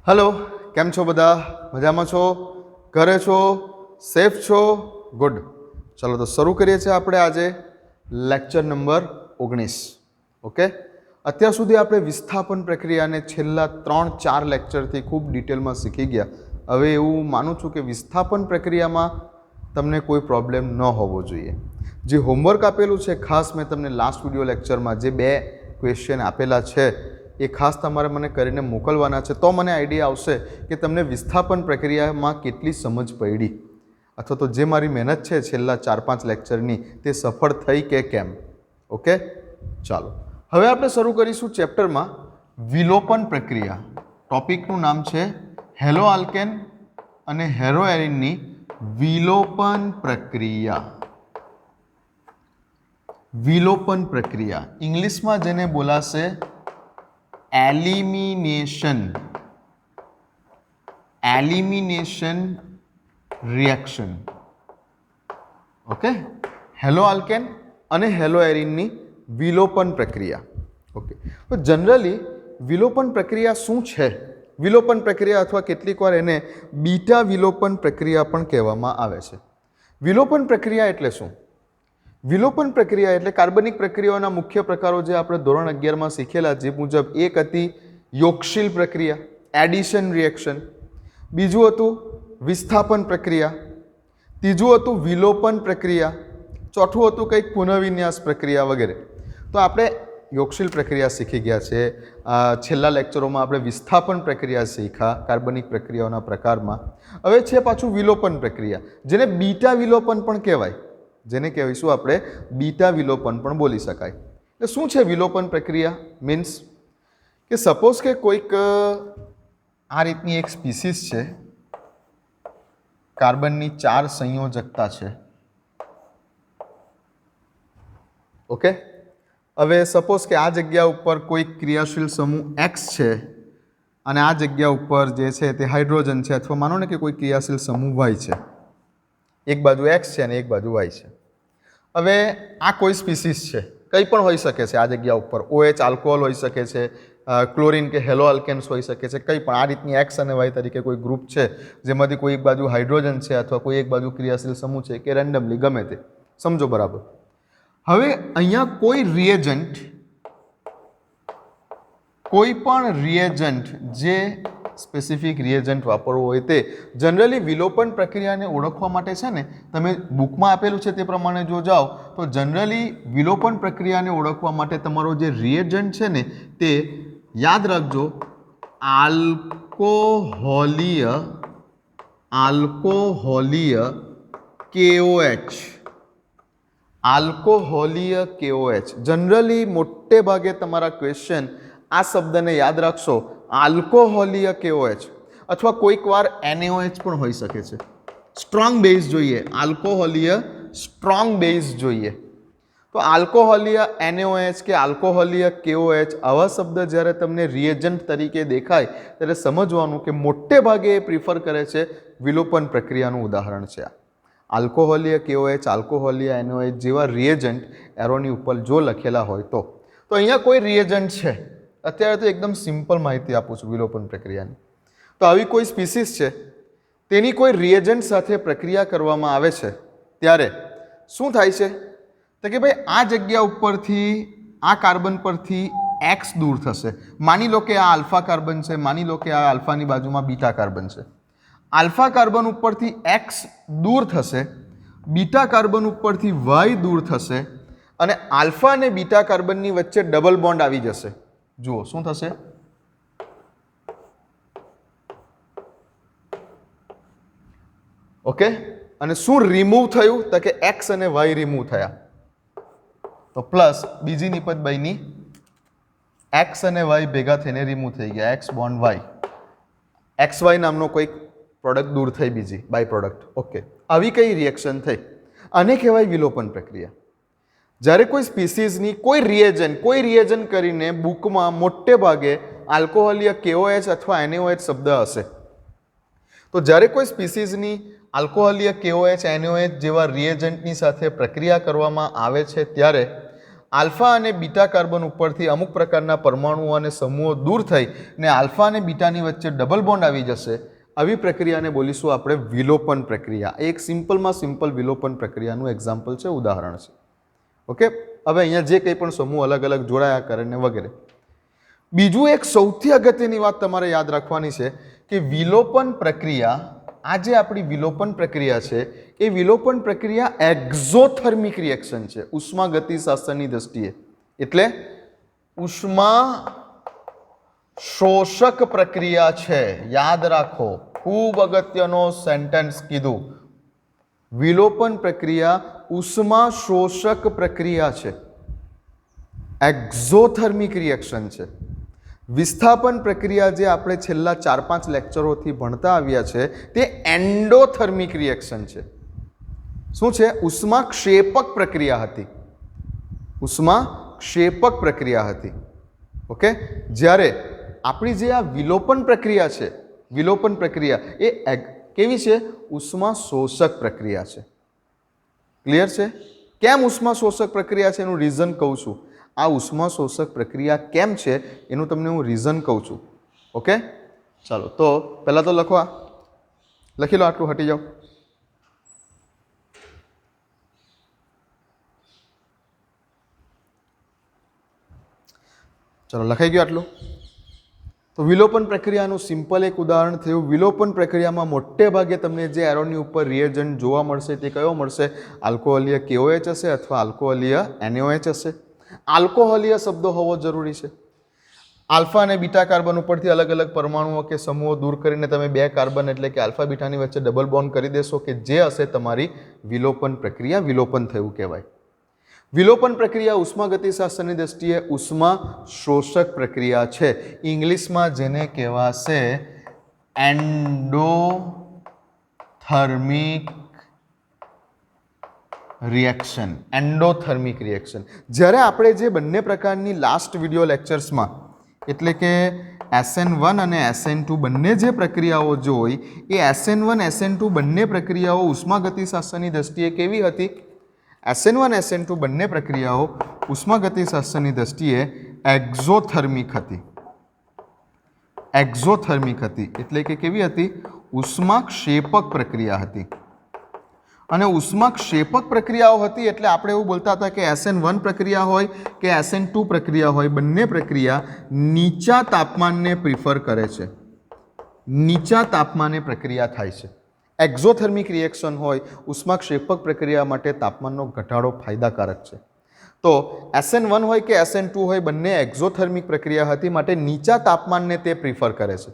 Hello केम छो बधा मजामां छो घरे छो सेफ छो गुड। चलो तो शुरू करिए छे आपणे आजे लेक्चर नंबर 19। ओके, अत्यार सुधी आपणे विस्थापन प्रक्रियाने छेल्ला 3-4 लेक्चरथी खूब डिटेलमां शीखी गया। हवे एवुं मानुं छुं के विस्थापन प्रक्रियामां तमने कोई प्रॉब्लम न होवो जोईए। जे होमवर्क आपेलुं छे खास मैं तमने लास्ट विडियो लेक्चरमां जे 2 क्वेश्चन आपेला छे ए खास तमारे मने करीने मोकलवाना छे, तो मने आइडिया आवशे कि तमने विस्थापन प्रक्रियामां केटली समज पड़ी अथवा तो जे मारी मेहनत छे छेल्ला 4-5 लेक्चरनी ते सफल थई के केम। ओके, चालो हवे आपणे शरू करीशुं चेप्टरमां विलोपन प्रक्रिया। टॉपिकनुं नाम छे हेलो आल्केन अने हेरो एरिननी विलोपन प्रक्रिया। विलोपन प्रक्रिया इंग्लिश में जेने बोलाशे elimination reaction. Okay, halo alkane अने हेलो एरिननी विलोपन प्रक्रिया। ओके, तो जनरली विलोपन प्रक्रिया शुं छे? विलोपन प्रक्रिया अथवा केटलीकवार एने बीटा विलोपन प्रक्रिया पण कहेवामां आवे छे। विलोपन प्रक्रिया एटले शुं? विलोपन प्रक्रिया एटले कार्बनिक प्रक्रियाओना मुख्य प्रकारो जे आपणे धोरण 11 में शीखेला जे मुजब एक हती योगशील प्रक्रिया एडिशन रिएक्शन, बीजुं हतुं विस्थापन प्रक्रिया, तीजुं हतुं विलोपन प्रक्रिया, चौथुं हतुं कंईक पुनर्विन्यास प्रक्रिया वगैरह। तो आपणे योगशील प्रक्रिया शीखी गया छे। छेल्ला लेक्चरोमां आपणे विस्थापन प्रक्रिया शीख्या कार्बनिक प्रक्रियाओना प्रकारमां। हवे छे पाछुं विलोपन प्रक्रिया जेने बीटा विलोपन पण कहेवाय, जेने कहीशुं आपणे बीटा विलोपन पण बोली शकाय। એટલે શું છે વિલોપન પ્રક્રિયા? મીન્સ કે સપોઝ કે કોઈક આ રીતની એક સ્પીસીસ છે, કાર્બનની 4 સંયોજકતા છે। ઓકે, હવે સપોઝ કે આ જગ્યા ઉપર કોઈ ક્રિયાશીલ સમૂહ X છે અને આ જગ્યા ઉપર જે છે તે હાઇડ્રોજન છે, અથવા માનો ને કે કોઈ ક્રિયાશીલ સમૂહ Y છે। એક બાજુ X છે અને એક બાજુ Y છે। હવે આ કોઈ સ્પીસીસ છે, કંઈ પણ હોઈ શકે છે। આ જગ્યા ઉપર OH આલ્કોહોલ હોઈ શકે છે, ક્લોરિન કે હેલો આલ્કેન્સ હોઈ શકે છે, કંઈ પણ આ રીતની X અને Y તરીકે કોઈ ગ્રુપ છે જેમાંથી કોઈ એક બાજુ હાઇડ્રોજન છે અથવા કોઈ એક બાજુ ક્રિયાશીલ સમૂહ છે કે રેન્ડમલી ગમે તે સમજો બરાબર। હવે અહીંયા કોઈ રિએજન્ટ, કોઈ પણ રિએજન્ટ જે સ્પેસિફિક રિએજન્ટ વાપરવો હોય તે જનરલી વિલોપન પ્રક્રિયાને ઓળખવા માટે છે ને તમે બુકમાં આપેલું છે તે પ્રમાણે જો જાઓ તો જનરલી વિલોપન પ્રક્રિયાને ઓળખવા માટે તમારો જે રિએજન્ટ છે ને તે યાદ રાખજો આલ્કોહોલીય KOH। આલ્કોહોલીય KOH જનરલી મોટે ભાગે તમારા ક્વેશ્ચન આ શબ્દને યાદ રાખશો, આલ્કોહોલીય KOH અથવા કોઈક વાર NaOH પણ હોઈ શકે છે। સ્ટ્રોંગ બેઝ જોઈએ, આલ્કોહોલીય સ્ટ્રોંગ બેઝ જોઈએ। તો આલ્કોહોલીય NaOH કે આલ્કોહોલીય KOH આવા શબ્દ જ્યારે તમને રિએજન્ટ તરીકે દેખાય ત્યારે સમજવાનું કે મોટે ભાગે એ પ્રિફર કરે છે વિલોપન પ્રક્રિયાનું ઉદાહરણ છે આ। આલ્કોહોલીય KOH, આલ્કોહોલીય NaOH જેવા રિએજન્ટ એરોની ઉપર જો લખેલા હોય તો અહીંયા કોઈ રિએજન્ટ છે। અત્યારે તો એકદમ સિમ્પલ માહિતી આપું છું વિલોપન પ્રક્રિયાની। તો આવી કોઈ સ્પીસીસ છે, તેની કોઈ રિએજન્ટ સાથે પ્રક્રિયા કરવામાં આવે છે ત્યારે શું થાય છે તો કે ભાઈ આ જગ્યા ઉપરથી આ કાર્બન પરથી X દૂર થશે। માની લો કે આ આલ્ફા કાર્બન છે, માની લો કે આ આલ્ફાની બાજુમાં બીટા કાર્બન છે। આલ્ફા કાર્બન ઉપરથી X દૂર થશે, બીટા કાર્બન ઉપરથી Y દૂર થશે અને આલ્ફા અને બીટા કાર્બનની વચ્ચે ડબલ બોન્ડ આવી જશે। જુઓ શું થશે? ઓકે, અને શું રિમૂવ થયું તો કે X અને Y રિમૂવ થયા। તો પ્લસ બીજી નિપજ બની X અને Y ભેગા થઈને રિમૂવ થઈ ગયા, X બોન્ડ Y, XY નામનો કોઈક પ્રોડક્ટ દૂર થઈ, બીજી બાય પ્રોડક્ટ। ઓકે, આવી કઈ રિએક્શન થઈ? આને કહેવાય વિલોપન પ્રક્રિયા। જ્યારે કોઈ સ્પીસીઝની કોઈ રિએજન્ટ કરીને બુકમાં મોટે ભાગે આલ્કોહોલીય KOH અથવા NaOH શબ્દ હશે। તો જ્યારે કોઈ સ્પીસીઝની આલ્કોહોલીય KOH NaOH જેવા રિએજન્ટની સાથે પ્રક્રિયા કરવામાં આવે છે ત્યારે આલ્ફા અને બીટા કાર્બન ઉપરથી અમુક પ્રકારના પરમાણુઓ અને સમૂહો દૂર થઈને આલ્ફા અને બીટાની વચ્ચે ડબલ બોન્ડ આવી જશે. આવી પ્રક્રિયાને બોલીશું આપણે વિલોપન પ્રક્રિયા. એક સિમ્પલમાં સિમ્પલ વિલોપન પ્રક્રિયાનું એક્ઝામ્પલ છે, ઉદાહરણ છે. ઓકે, હવે અહીંયા જે કંઈ પણ સમૂહ અલગ અલગ જોડાયા કરે ને વગેરે. બીજું એક સૌથી અગત્યની વાત તમારે યાદ રાખવાની છે કે વિલોપન પ્રક્રિયા, આ જે આપણી વિલોપન પ્રક્રિયા છે એ વિલોપન પ્રક્રિયા એક્ઝોથર્મિક રિએક્શન છે ઉષ્માગતિશાસ્ત્રની દ્રષ્ટિએ. એટલે ઉષ્મા શોષક પ્રક્રિયા છે. યાદ રાખો, ખૂબ અગત્યનો સેન્ટેન્સ કીધું. વિલોપન પ્રક્રિયા ઉષ્મા શોષક પ્રક્રિયા છે, એક્ઝોથર્મિક રિએક્શન છે. વિસ્થાપન પ્રક્રિયા જે આપણે છેલ્લા 4-5 લેક્ચરોથી ભણતા આવ્યા છે તે એન્ડોથર્મિક રિએક્શન છે. શું છે? ઉષ્મા ક્ષેપક પ્રક્રિયા હતી. ઉષ્મા ક્ષેપક પ્રક્રિયા હતી. ઓકે, જ્યારે આપણી જે આ વિલોપન પ્રક્રિયા છે, વિલોપન પ્રક્રિયા એ કેવી છે? ઉષ્મા શોષક પ્રક્રિયા છે. ક્લિયર છે? કેમ ઉષ્મા શોષક પ્રક્રિયા છે એનું રીઝન કહું છું. આ ઉષ્મા શોષક પ્રક્રિયા કેમ છે એનું તમને હું રીઝન કહું છું. ઓકે, ચાલો તો પહેલાં તો લખવા લખી લો, આટલું હટી જાઓ. ચલો, લખાઈ ગયું આટલું. તો વિલોપન પ્રક્રિયાનું સિમ્પલ એક ઉદાહરણ થયું. વિલોપન પ્રક્રિયામાં મોટે ભાગે તમને જે એરોની ઉપર રિએજન્ટ જોવા મળશે તે કયો મળશે? આલ્કોહોલીય KOH હશે અથવા આલ્કોહોલીય NaOH હશે. આલ્કોહોલીય શબ્દ હોવો જરૂરી છે. આલ્ફા અને બીટા કાર્બન ઉપરથી અલગ અલગ પરમાણુઓ કે સમૂહો દૂર કરીને તમે 2 કાર્બન એટલે કે આલ્ફા બીટાની વચ્ચે ડબલ બોન્ડ કરી દેશો કે જે હશે તમારી વિલોપન પ્રક્રિયા. વિલોપન થયું કહેવાય. વિલોપન પ્રક્રિયા ઉષ્માગતિશાસ્ત્રની દ્રષ્ટિએ ઉષ્મા શોષક પ્રક્રિયા છે. ઇંગ્લિશમાં જેને કહેવાશે એન્ડોથર્મિક રિએક્શન. Endothermic reaction. જ્યારે આપણે જે બંને પ્રકારની લાસ્ટ વિડિયો લેક્ચર્સમાં એટલે કે SN1 અને SN2 બંને જે પ્રક્રિયાઓ જોઈ એ SN1 SN2 બંને પ્રક્રિયાઓ ઉષ્માગતિશાસ્ત્રની દ્રષ્ટિએ કેવી હતી? SN1 SN2 બંને પ્રક્રિયાઓ ઉષ્માગતિશાસ્ત્રની દ્રષ્ટિએ એક્ઝોથર્મિક હતી. એક્ઝોથર્મિક હતી એટલે કે કેવી હતી? ઉષ્માક્ષેપક પ્રક્રિયા હતી. અને ઉષ્માક્ષેપક પ્રક્રિયાઓ હતી એટલે આપણે એવું બોલતા હતા કે SN1 પ્રક્રિયા હોય કે SN2 પ્રક્રિયા હોય, બંને પ્રક્રિયા નીચા તાપમાનને પ્રિફર કરે છે. નીચા તાપમાને પ્રક્રિયા થાય છે. એક્ઝોથર્મિક રિએક્શન હોય, ઉષ્માક્ષેપક પ્રક્રિયા માટે તાપમાનનો ઘટાડો ફાયદાકારક છે. તો SN1 હોય કે SN2 હોય, બંને એક્ઝોથર્મિક પ્રક્રિયા હતી માટે નીચા તાપમાનને તે પ્રિફર કરે છે.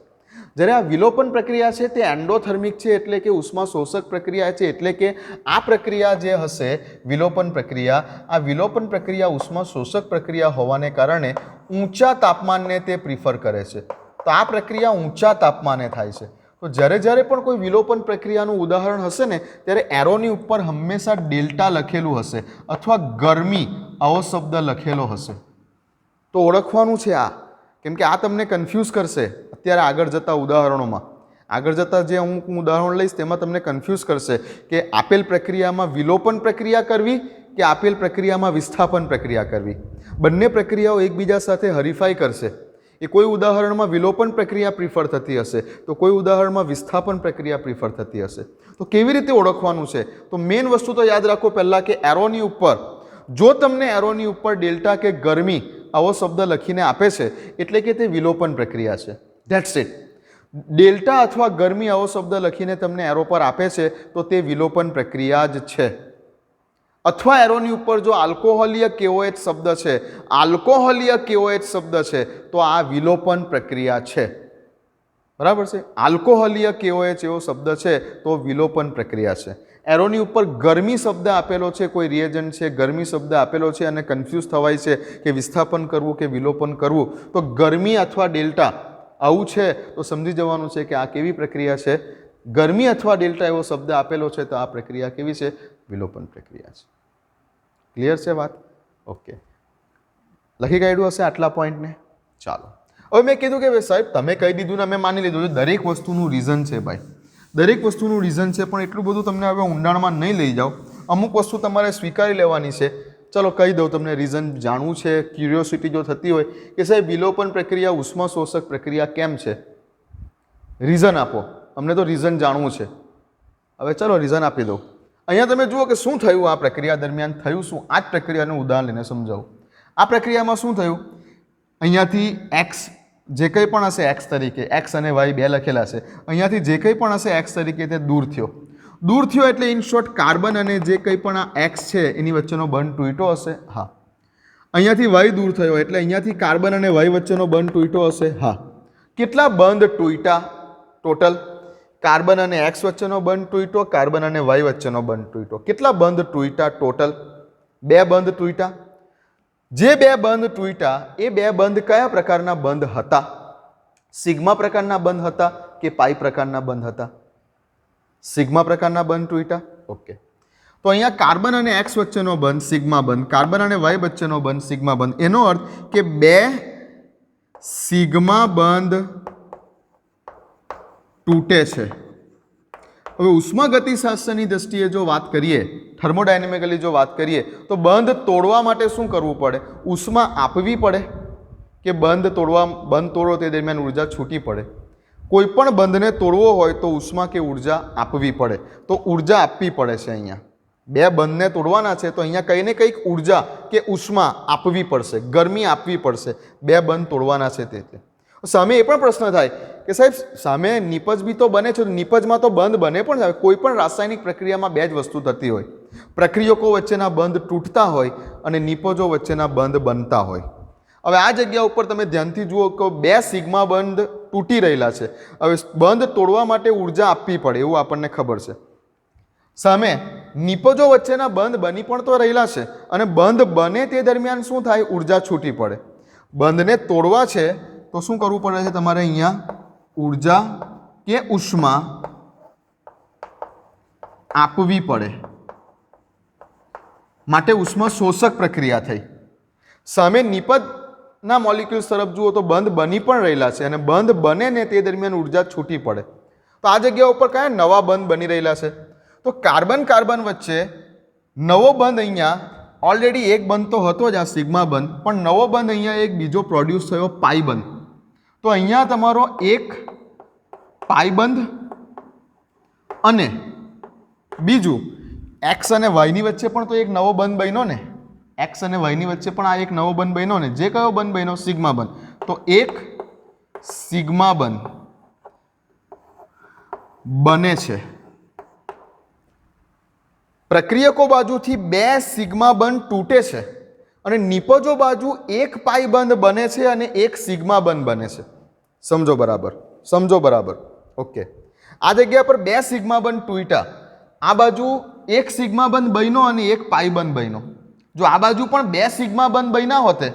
જ્યારે આ વિલોપન પ્રક્રિયા છે તે એન્ડોથર્મિક છે એટલે કે ઉષ્મા શોષક પ્રક્રિયા છે. એટલે કે આ પ્રક્રિયા જે હશે વિલોપન પ્રક્રિયા, આ વિલોપન પ્રક્રિયા ઉષ્મા શોષક પ્રક્રિયા હોવાને કારણે ઊંચા તાપમાનને તે પ્રિફર કરે છે. તો આ પ્રક્રિયા ઊંચા તાપમાને થાય છે. તો જ્યારે પણ કોઈ વિલોપન પ્રક્રિયાનું ઉદાહરણ હશે ને ત્યારે એરોની ઉપર હંમેશા ડેલ્ટા લખેલું હશે અથવા ગરમી આવો શબ્દ લખેલો હશે. તો ઓળખવાનું છે આ, કેમ કે આ તમને કન્ફ્યુઝ કરશે અત્યારે આગળ જતા ઉદાહરણોમાં. આગળ જતા જે હું ઉદાહરણ લઈશ તેમાં તમને કન્ફ્યુઝ કરશે કે આપેલ પ્રક્રિયામાં વિલોપન પ્રક્રિયા કરવી કે આપેલ પ્રક્રિયામાં વિસ્થાપન પ્રક્રિયા કરવી. બંને પ્રક્રિયાઓ એકબીજા સાથે હરીફાઈ કરશે. એ કોઈ ઉદાહરણમાં વિલોપન પ્રક્રિયા પ્રિફર થતી હશે તો કોઈ ઉદાહરણમાં વિસ્થાપન પ્રક્રિયા પ્રિફર થતી હશે. તો કેવી રીતે ઓળખવાનું છે? તો મેઇન વસ્તુ તો યાદ રાખો પહેલાં કે એરોની ઉપર, જો તમને એરોની ઉપર ડેલ્ટા કે ગરમી આવો શબ્દ લખીને આપે છે એટલે કે તે વિલોપન પ્રક્રિયા છે. That's it. ડેલ્ટા અથવા ગરમી આવો શબ્દ લખીને તમને એરો પર આપે છે તો તે વિલોપન પ્રક્રિયા જ છે. અથવા એરોની ઉપર જો આલ્કોહોલીય KOH શબ્દ છે, આલ્કોહોલીય KOH શબ્દ છે તો આ વિલોપન પ્રક્રિયા છે. બરાબર છે? આલ્કોહોલીય KOH એવો શબ્દ છે તો વિલોપન પ્રક્રિયા છે. એરોની ઉપર ગરમી શબ્દ આપેલો છે, કોઈ રિએજન્ટ છે, ગરમી શબ્દ આપેલો છે અને કન્ફ્યુઝ થવાય છે કે વિસ્થાપન કરવું કે વિલોપન કરવું. તો ગરમી અથવા ડેલ્ટા આવું છે તો સમજી જવાનું છે કે આ કેવી પ્રક્રિયા છે? ગરમી અથવા ડેલ્ટા એવો શબ્દ આપેલો છે તો આ પ્રક્રિયા કેવી છે? વિલોપન પ્રક્રિયા છે. ક્લિયર છે વાત? ઓકે, લખી કાઢ્યું હશે આટલા પોઈન્ટને. ચાલો, હવે મેં કીધું કે સાહેબ તમે કહી દીધું ને અમે માની લીધું. દરેક વસ્તુનું રીઝન છે ભાઈ, દરેક વસ્તુનું રીઝન છે, પણ એટલું બધું તમને હવે ઊંડાણમાં નહીં લઈ જાઓ. અમુક વસ્તુ તમારે સ્વીકારી લેવાની છે. ચલો કહી દઉં તમને રીઝન જાણવું છે, ક્યુરિયોસિટી જો થતી હોય કે સાહેબ વિલોપન પ્રક્રિયા ઉષ્મા શોષક પ્રક્રિયા કેમ છે, રીઝન આપો, અમને તો રીઝન જાણવું છે. હવે ચલો રીઝન આપી દઉં. અહીંયા તમે જુઓ કે શું થયું આ પ્રક્રિયા દરમિયાન, થયું શું, આ જ પ્રક્રિયાનું ઉદાહરણ લઈને સમજાવું. આ પ્રક્રિયામાં શું થયું, અહીંયાથી એક્સ જે કંઈ પણ હશે એક્સ તરીકે, એક્સ અને વાય બે લખેલા છે, અહીંયાથી જે કંઈ પણ હશે એક્સ તરીકે તે દૂર થયો. દૂર થયો એટલે ઇન શોર્ટ કાર્બન અને જે કંઈ પણ આ એક્સ છે એની વચ્ચેનો બંધ તૂટ્યો હશે. હા. અહીંયાથી વાય દૂર થયો એટલે અહીંયાથી કાર્બન અને વાય વચ્ચેનો બંધ તૂટ્યો હશે. હા. કેટલા બંધ તૂટ્યા ટોટલ? કાર્બન અને એક્સ વચ્ચેનો બંધ તૂટ્યો, કાર્બન અને વાય વચ્ચેનો બંધ તૂટ્યો. કેટલા બંધ તૂટ્યા ટોટલ? 2 બંધ તૂટ્યા. જે 2 બંધ તૂટ્યા એ 2 બંધ કયા પ્રકારના બંધ હતા? સિગ્મા પ્રકારના બંધ હતા કે પાઈ પ્રકારના બંધ હતા? સિગ્મા પ્રકારના બંધ તૂટ્યા. ઓકે, તો અહીંયા કાર્બન અને એક્સ વચ્ચેનો બંધ સિગ્મા બંધ, કાર્બન અને વાય વચ્ચેનો બંધ સિગ્મા બંધ. એનો અર્થ કે 2 સિગ્મા બંધ તૂટે છે. હવે ઉષ્માગતિશાસ્ત્રની દ્રષ્ટિએ જો વાત કરીએ, થર્મોડાયનેમિકલી જો વાત કરીએ, તો બંધ તોડવા માટે શું કરવું પડે? ઉષ્મા આપવી પડે કે બંધ તોડો તે દરમિયાન ઉર્જા છૂટી પડે? કોઈ પણ બંધને તોડવો હોય તો ઉષ્મા કે ઉર્જા આપવી પડે. તો ઉર્જા આપવી પડે છે. અહીંયા 2 બંધને તોડવાના છે તો અહીંયા કંઈ ને કંઈક ઉર્જા કે ઉષ્મા આપવી પડશે, ગરમી આપવી પડશે. 2 બંધ તોડવાના છે તે. સામે એ પણ પ્રશ્ન થાય કે સાહેબ સામે નિપજ બી તો બને છે, નિપજમાં તો બંધ બને પણ છે. કોઈ પણ રાસાયણિક પ્રક્રિયામાં 2 જ વસ્તુ થતી હોય, પ્રક્રિયકો વચ્ચેના બંધ તૂટતા હોય અને નિપજો વચ્ચેના બંધ બનતા હોય. હવે આ જગ્યા ઉપર તમે ધ્યાનથી જુઓ કે 2 સિગ્મા બંધ તૂટી રહેલા છે. હવે બંધ તોડવા માટે ઉર્જા આપવી પડે એવું આપણને ખબર છે. સામે નિપજો વચ્ચેના બંધ બની પણ તો રહેલા છે અને બંધ બને તે દરમિયાન શું થાય? ઉર્જા છૂટી પડે. બંધને તોડવા છે તો શું કરવું પડે છે તમારે? અહીંયા ઉર્જા કે ઉષ્મા આપવી પડે. માટે ઉષ્મા શોષક પ્રક્રિયા થઈ. સામે નિપજના મોલિક્યુલ્સ તરફ જુઓ તો બંધ બની પણ રહેલા છે અને બંધ બને ને તે દરમિયાન ઉર્જા છૂટી પડે. તો આ જગ્યા ઉપર કયા નવા બંધ બની રહેલા છે? તો કાર્બન કાર્બન વચ્ચે નવો બંધ, અહીંયા ઓલરેડી એક બંધ તો હતો જ આ સિગ્મા બંધ, પણ નવો બંધ અહીંયા એક બીજો પ્રોડ્યુસ થયો, પાઈ બંધ. તો અહીંયા તમારો એક પાઈ બંધ અને બીજું એક્સ અને વાયની વચ્ચે પણ તો એક નવો બંધ બન્યો ને. એક્સ અને વાયની વચ્ચે પણ આ એક નવો બંધ બન્યો ને. જે કયો બંધ બન્યો? સિગ્મા બંધ. તો એક સિગ્મા બંધ બને છે. પ્રક્રિયકો બાજુથી 2 સિગ્મા બંધ તૂટે છે અને નિપજો બાજુ એક પાઈ બંધ બને છે અને એક સિગ્મા બંધ બને છે. સમજો બરાબર? સમજો બરાબર? ઓકે. આ જગ્યા પર 2 સિગ્મા બંધ તૂટ્યા. આ બાજુ એક સિગ્મા બંધ બન્યો અને એક પાઈ બંધ બન્યો. જો આ બાજુ પણ 2 સિગ્મા બંધ બન્યા હોતે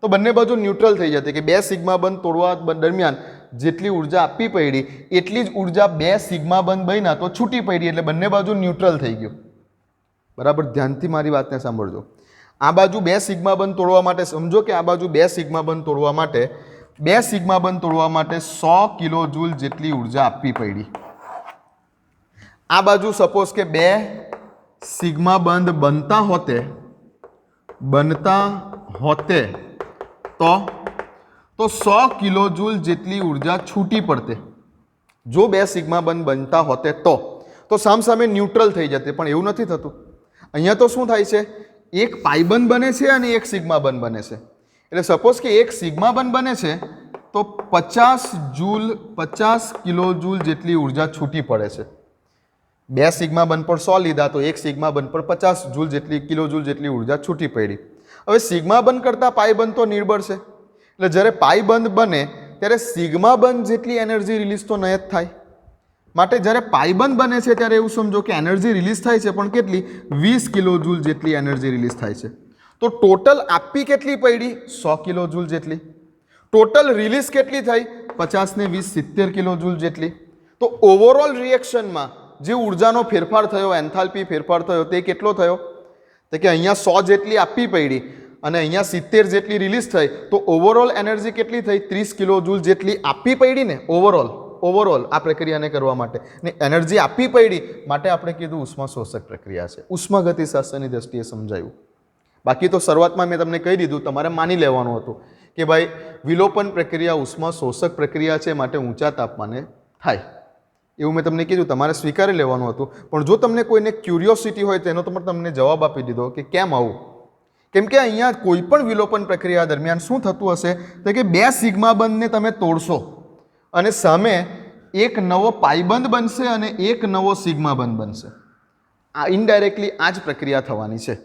તો બંને બાજુ ન્યુટ્રલ થઈ જતી કે 2 સિગ્મા બંધ તોડવા દરમિયાન જેટલી ઉર્જા આપવી પડી એટલી જ ઉર્જા 2 સિગ્મા બંધ બન્યા તો છૂટી પડી એટલે બંને બાજુ ન્યુટ્રલ થઈ ગયું. બરાબર? ધ્યાનથી મારી વાતને સાંભળજો. આ બાજુ 2 સિગ્મા બંધ તોડવા માટે, સમજો કે આ બાજુ 2 સિગ્મા બંધ તોડવા માટે 2 સિગ્મા બંધ તોડવા માટે 100 કિલો જૂલ જેટલી ઉર્જા આપવી પડી. આ બાજુ સપોઝ કે 2 સિગ્મા બંધ બનતા હોતે તો 100 કિલો જૂલ જેટલી ઉર્જા છૂટી પડતે. જો 2 સિગ્મા બંધ બનતા હોતે તો સામસામે ન્યુટ્રલ થઈ જતે, પણ એવું નથી થતું. અહીંયા તો શું થાય છે? એક પાઈ બંધ બને છે અને એક સિગ્મા બંધ બને છે. એટલે સપોઝ કે એક સિગ્મા બંધ બને છે તો 50 કિલો જૂલ જેટલી ઉર્જા છૂટી પડે છે. 2 સિગ્મા બંધ પર 100 લીધા તો એક સિગ્મા બંધ પર 50 જૂલ જેટલી કિલો જૂલ જેટલી ઉર્જા છૂટી પડી. હવે સિગ્મા બંધ કરતાં પાઈ બંધ તો નિર્બળ છે. એટલે જ્યારે પાઈ બંધ બને ત્યારે સિગ્મા બંધ જેટલી એનર્જી રિલીઝ તો નહીં જ થાય. માટે જ્યારે પાઈ બંધ બને છે ત્યારે એવું સમજો કે એનર્જી રિલીઝ થાય છે, પણ કેટલી? 20 કિલો જૂલ જેટલી એનર્જી રિલીઝ થાય છે. તો ટોટલ આપવી કેટલી પડી? 100 કિલો જૂલ જેટલી. ટોટલ રિલીઝ કેટલી થઈ? 50 ને 20 70 કિલો જૂલ જેટલી. તો ઓવરઓલ રિએક્શનમાં જે ઉર્જાનો ફેરફાર થયો, એન્થાલ્પી ફેરફાર થયો તે કેટલો થયો? તો કે અહીંયા 100 જેટલી આપવી પડી અને અહીંયા 70 જેટલી રિલીઝ થઈ. તો ઓવરઓલ એનર્જી કેટલી થઈ? 30 કિલો જૂલ જેટલી આપવી પડી ને. ઓવરઓલ આ પ્રક્રિયાને કરવા માટે ને એનર્જી આપવી પડી માટે આપણે કીધું ઉષ્મા શોષક પ્રક્રિયા છે. ઉષ્માગતિશાસ્ત્રની દ્રષ્ટિએ સમજાયું. બાકી તો શરૂઆતમાં મેં તમને કહી દીધું, તમારે માની લેવાનું હતું કે ભાઈ વિલોપન પ્રક્રિયા ઉષ્મા શોષક પ્રક્રિયા છે, માટે ઊંચા તાપમાને થાય, એવું મેં તમને કીધું, તમારે સ્વીકારી લેવાનું હતું. પણ જો તમને કોઈને ક્યુરિયોસિટી હોય તેનો તો તમને જવાબ આપી દીધો કે કેમ આવું. કેમ કે અહીંયા કોઈ પણ વિલોપન પ્રક્રિયા દરમિયાન શું થતું હશે તો કે 2 સિગ્મા બંધને તમે તોડશો અને સામે એક નવો પાઇબંધ બનશે અને એક નવો સિગ્મા બંધ બનશે. આ ઇનડાયરેક્ટલી આ જ પ્રક્રિયા થવાની છે.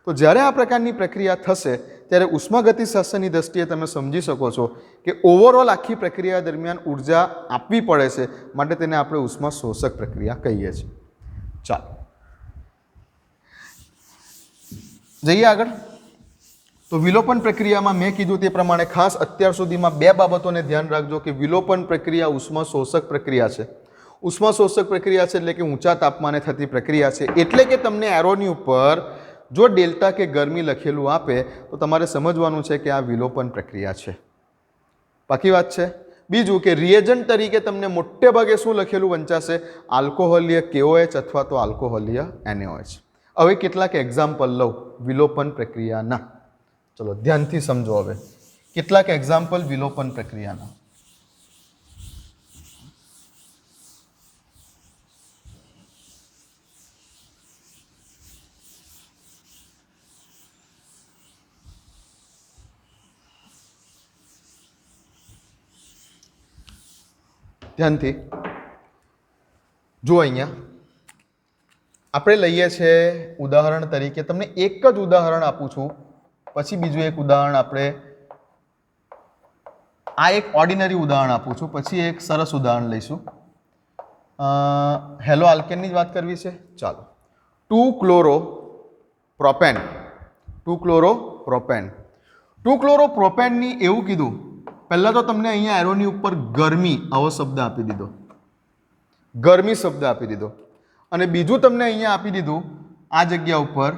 તો જ્યારે આ પ્રકારની પ્રક્રિયા થશે ત્યારે ઉષ્માગતિશાસ્ત્રની દ્રષ્ટિએ તમે સમજી શકો છો કે ઓવરઓલ આખી પ્રક્રિયા દરમિયાન ઉર્જા આપવી પડે છે, માટે તેને આપણે ઉષ્મા શોષક પ્રક્રિયા કહીએ છીએ. ચાલો જઈએ આગળ. તો વિલોપન પ્રક્રિયામાં મેં કીધું તે પ્રમાણે ખાસ અત્યાર સુધીમાં 2 બાબતોને ધ્યાન રાખજો કે વિલોપન પ્રક્રિયા ઉષ્મા શોષક પ્રક્રિયા છે. ઉષ્મા શોષક પ્રક્રિયા છે એટલે કે ઊંચા તાપમાને થતી પ્રક્રિયા છે. એટલે કે તમને એરોની ઉપર જો ડેલ્ટા કે ગરમી લખેલું આપે તો તમારે સમજવાનું છે કે આ વિલોપન પ્રક્રિયા છે. બાકી વાત છે. બીજું કે રિએજન્ટ તરીકે તમને મોટે ભાગે શું લખેલું વંચાશે? આલ્કોહોલીય KOH અથવા તો આલ્કોહોલીય NaOH. હવે કેટલાક એક્ઝામ્પલ લઉં વિલોપન પ્રક્રિયાના. ચલો ધ્યાનથી સમજો. હવે કેટલાક એક્ઝામ્પલ વિલોપન પ્રક્રિયાના. ધ્યાનથી જો અહીંયા આપણે લઈએ છીએ ઉદાહરણ તરીકે, તમને એક જ ઉદાહરણ આપું છું, પછી બીજું એક ઉદાહરણ આપણે આ એક ઓર્ડિનરી ઉદાહરણ આપું છું, પછી એક સરસ ઉદાહરણ લઈશું. હેલો આલ્કેનની જ વાત કરવી છે. ચાલો 2-ક્લોરોપ્રોપેન. 2-ક્લોરોપ્રોપેનની એવું કીધું, પહેલાં તો તમને અહીંયા એરોની ઉપર ગરમી આવો શબ્દ આપી દીધો, ગરમી શબ્દ આપી દીધો, અને બીજું તમને અહીંયા આપી દીધું આ જગ્યા ઉપર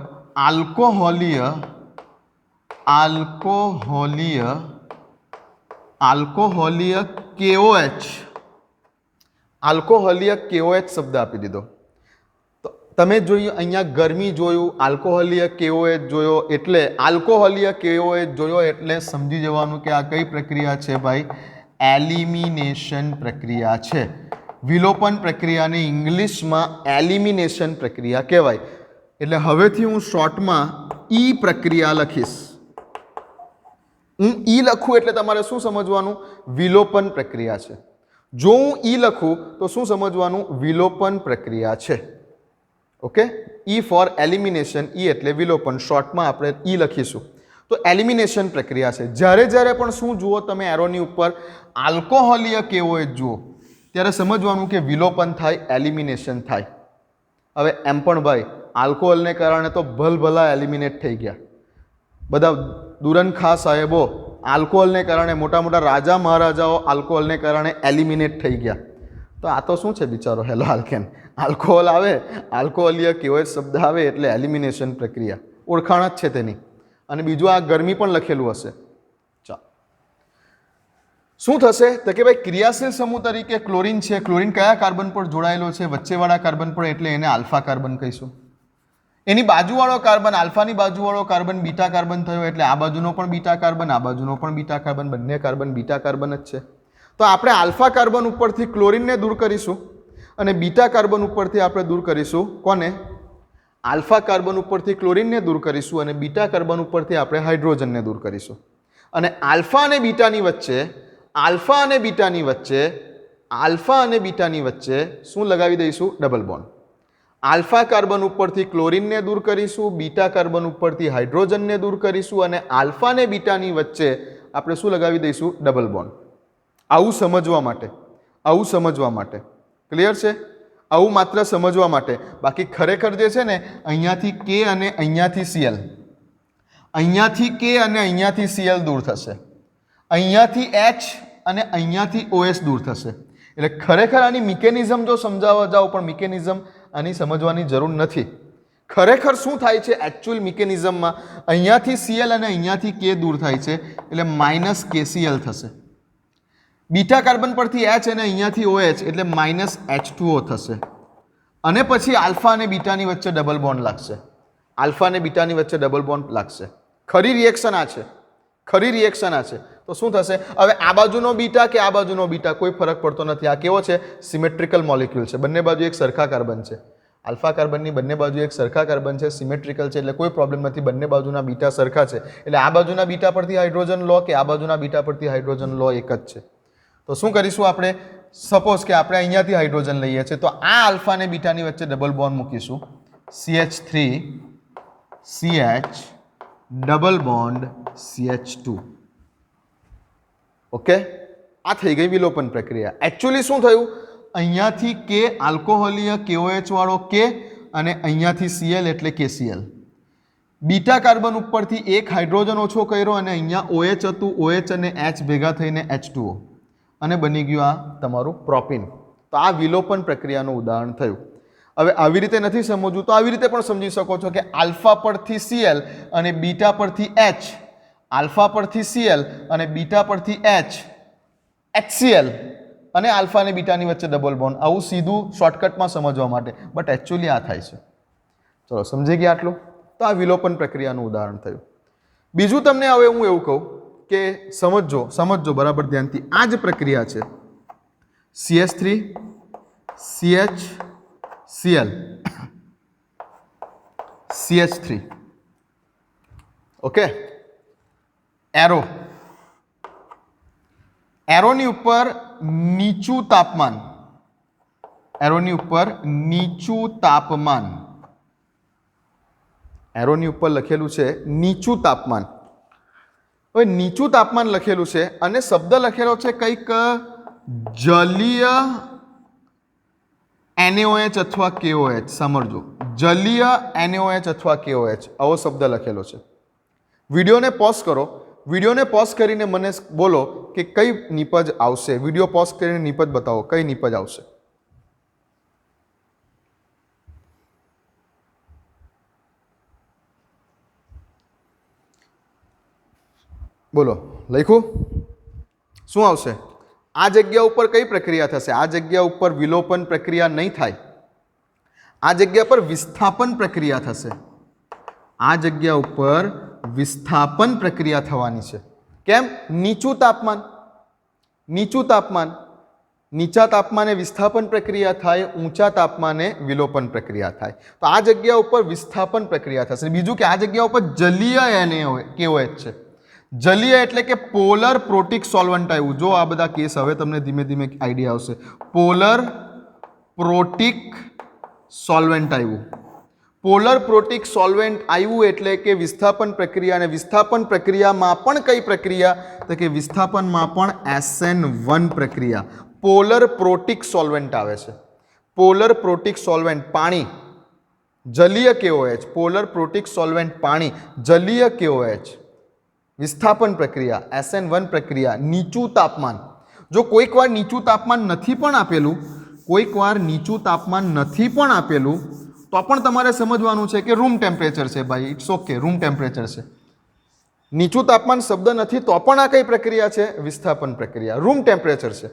આલ્કોહોલીય KOH, આલ્કોહોલીય KOH શબ્દ આપી દીધો. તો તમે જોયું અહીંયા ગરમી જોયું, આલ્કોહોલીય KOH જોયો, એટલે આલ્કોહોલીય KOH જોયો એટલે સમજી જવાનું કે આ કઈ પ્રક્રિયા છે ભાઈ? એલિમિનેશન પ્રક્રિયા છે. વિલોપન પ્રક્રિયાને ઇંગ્લિશમાં એલિમિનેશન પ્રક્રિયા કહેવાય. એટલે હવેથી હું શોર્ટમાં ઈ પ્રક્રિયા લખીશ. હું ઈ લખું એટલે તમારે શું સમજવાનું? વિલોપન પ્રક્રિયા છે. જો હું ઈ લખું તો શું સમજવાનું? વિલોપન પ્રક્રિયા છે. ઓકે, ઈ ફોર એલિમિનેશન, ઈ એટલે વિલોપન, શોર્ટમાં આપણે ઈ લખીશું. તો એલિમિનેશન પ્રક્રિયા છે. જ્યારે જ્યારે પણ શું જુઓ તમે એરોની ઉપર આલ્કોહોલીય KOH જુઓ ત્યારે સમજવાનું કે વિલોપન થાય, એલિમિનેશન થાય. હવે એમ પણ ભાઈ આલ્કોહોલને કારણે તો ભલભલા એલિમિનેટ થઈ ગયા બધા દુરનખા સાહેબો. આલ્કોહોલને કારણે મોટા મોટા રાજા મહારાજાઓ આલ્કોહોલને કારણે એલિમિનેટ થઈ ગયા. તો આ તો શું છે બિચારો હેલો આલ્કેન? આલ્કોહોલ આવે, આલ્કોહોલીય KOH શબ્દ આવે એટલે એલિમિનેશન પ્રક્રિયા, ઓળખાણ જ છે તેની. અને બીજું આ ગરમી પણ લખેલું હશે. ચાલો શું થશે તો કે ભાઈ ક્રિયાશીલ સમૂહ તરીકે ક્લોરીન છે. ક્લોરીન કયા કાર્બન પર જોડાયેલો છે? વચ્ચેવાળા કાર્બન પર, એટલે એને આલ્ફા કાર્બન કહીશું. એની બાજુવાળો કાર્બન, આલ્ફાની બાજુવાળો કાર્બન બીટા કાર્બન થયો, એટલે આ બાજુનો પણ બીટા કાર્બન, આ બાજુનો પણ બીટા કાર્બન, બંને કાર્બન બીટા કાર્બન જ છે. તો આપણે આલ્ફા કાર્બન ઉપરથી ક્લોરીનને દૂર કરીશું અને બીટા કાર્બન ઉપરથી આપણે દૂર કરીશું કોને? આલ્ફા કાર્બન ઉપરથી ક્લોરીનને દૂર કરીશું અને બીટા કાર્બન ઉપરથી આપણે હાઇડ્રોજનને દૂર કરીશું. અને આલ્ફા અને બીટાની વચ્ચે શું લગાવી દઈશું? Double bond. આલ્ફા કાર્બન ઉપરથી ક્લોરીનને દૂર કરીશું, બીટા કાર્બન ઉપરથી હાઇડ્રોજનને દૂર કરીશું અને આલ્ફા અને બીટાની વચ્ચે આપણે શું લગાવી દઈશું? Double bond. આવું સમજવા માટે ક્લિયર છે? આવું માત્ર સમજવા માટે. બાકી ખરેખર જે છે ને અહીંયાથી K અને અહીંયાથી Cl, અહીંયાથી K અને અહીંયાથી Cl દૂર થશે, અહીંયાથી H અને અહીંયાથી OH દૂર થશે. એટલે ખરેખર આની મિકેનિઝમ જો સમજાવવા જાઓ, પણ મિકેનિઝમ આની સમજવાની જરૂર નથી. ખરેખર શું થાય છે એકચ્યુઅલ મિકેનિઝમમાં? અહીંયાથી Cl અને અહીંયાથી K દૂર થાય છે એટલે માઇનસ KCl થશે. બીટા કાર્બન પરથી H અને અહીંયાથી OH એટલે માઇનસ H2O થશે. અને પછી આલ્ફા અને બીટાની વચ્ચે ડબલ બોન્ડ લાગશે. ખરી રિએક્શન આ છે, ખરી રિએક્શન આ છે. તો શું થશે? હવે આ બાજુનો બીટા કે આ બાજુનો બીટા કોઈ ફરક પડતો નથી. આ કેવો છે? સિમેટ્રિકલ મોલિક્યુલ છે. બંને બાજુ એક સરખા કાર્બન છે. આલ્ફા કાર્બનની બંને બાજુ એક સરખા કાર્બન છે, સિમેટ્રિકલ છે, એટલે કોઈ પ્રોબ્લેમ નથી. બંને બાજુના બીટા સરખા છે, એટલે આ બાજુના બીટા પરથી હાઇડ્રોજન લો કે આ બાજુના બીટા પરથી હાઇડ્રોજન લો એક જ છે. તો શું કરીશું આપણે? સપોઝ કે આપણે અહીંયાથી હાઇડ્રોજન લઈએ છીએ, તો આ આલ્ફા અને બીટાની વચ્ચે ડબલ બોન્ડ મૂકીશું. CH3 CH double bond CH2. Okay, આ થઈ ગઈ વિલોપન પ્રક્રિયા. એકચ્યુઅલી શું થયું? અહીંયાથી કે આલ્કોહોલીય KOH વાળો કે અને અહીંયાથી Cl એટલે KCl. બીટા કાર્બન ઉપરથી એક હાઇડ્રોજન ઓછો કર્યો અને અહીંયા OH હતું, OH અને H ભેગા થઈને H2O અને બની ગયું આ તમારું પ્રોપીન. તો આ વિલોપન પ્રક્રિયાનું ઉદાહરણ થયું. હવે આવી રીતે નથી સમજવું તો આવી રીતે પણ સમજી શકો છો કે આલ્ફા પરથી Cl અને બીટા પરથી H, આલ્ફા પરથી Cl અને બીટા પરથી H, HCl અને આલ્ફા અને બીટાની વચ્ચે ડબલ બોન્ડ. આવું સીધું શોર્ટકટમાં સમજવા માટે, બટ એકચ્યુઅલી આ થાય છે. ચલો સમજી ગયા આટલું? તો આ વિલોપન પ્રક્રિયાનું ઉદાહરણ થયું. બીજું તમને હવે હું એવું કહું કે સમજજો બરાબર ધ્યાનથી. આ જ પ્રક્રિયા છે CH3 CH Cl CH3. Okay, એરોની ઉપર નીચું તાપમાન, એરોની ઉપર લખેલું છે નીચું તાપમાન. હવે નીચું તાપમાન લખેલું છે અને શબ્દ લખેલો છે કંઈક જલીય NaOH અથવા KOH. સમજો, જલીય NaOH અથવા KOH આવો શબ્દ લખેલો છે. વિડીયોને પોઝ કરો, વિડીયોને પોઝ કરીને મને બોલો કે કઈ નિપજ આવશે. વિડીયો પોઝ કરીને નિપજ બતાવો, કઈ નિપજ આવશે? બોલો, લખ્યું? શું આવશે? આ જગ્યા ઉપર કઈ પ્રક્રિયા થશે? આ જગ્યા ઉપર વિલોપન પ્રક્રિયા નહીં થાય, આ જગ્યા પર વિસ્થાપન પ્રક્રિયા થશે. આ જગ્યા ઉપર વિસ્થાપન પ્રક્રિયા થવાની છે. કેમ? નીચું તાપમાન, નીચા તાપમાને વિસ્થાપન પ્રક્રિયા થાય, ઊંચા તાપમાને વિલોપન પ્રક્રિયા થાય. તો આ જગ્યા ઉપર વિસ્થાપન પ્રક્રિયા થશે. બીજું કે આ જગ્યા ઉપર જલીય KOH છે. જલીય એટલે કે પોલર પ્રોટિક સોલ્વન્ટ આવ્યું. જો આ બધા કેસ હવે તમને ધીમે ધીમે આઈડિયા આવશે. પોલર પ્રોટિક સોલ્વેન્ટ આવ્યું. પોલર પ્રોટિક સોલ્વેન્ટ આવ્યું એટલે કે વિસ્થાપન પ્રક્રિયા. અને વિસ્થાપન પ્રક્રિયામાં પણ કઈ પ્રક્રિયા? તો કે વિસ્થાપનમાં પણ SN1 પ્રક્રિયા. પોલર પ્રોટિક સોલ્વેન્ટ આવે છે. પોલર પ્રોટિક સોલ્વેન્ટ પાણી, જલીય KOH, પોલર પ્રોટિક સોલ્વેન્ટ પાણી, જલીય KOH. વિસ્થાપન પ્રક્રિયા SN1 પ્રક્રિયા, નીચું તાપમાન. જો કોઈક વાર નીચું તાપમાન નથી પણ આપેલું, તો પણ તમારે સમજવાનું છે કે રૂમ ટેમ્પરેચર છે ભાઈ, ઇટ્સ ઓકે, રૂમ ટેમ્પરેચર છે. નીચું તાપમાન શબ્દ નથી તો પણ આ કઈ પ્રક્રિયા છે? વિસ્થાપન પ્રક્રિયા, રૂમ ટેમ્પરેચર છે.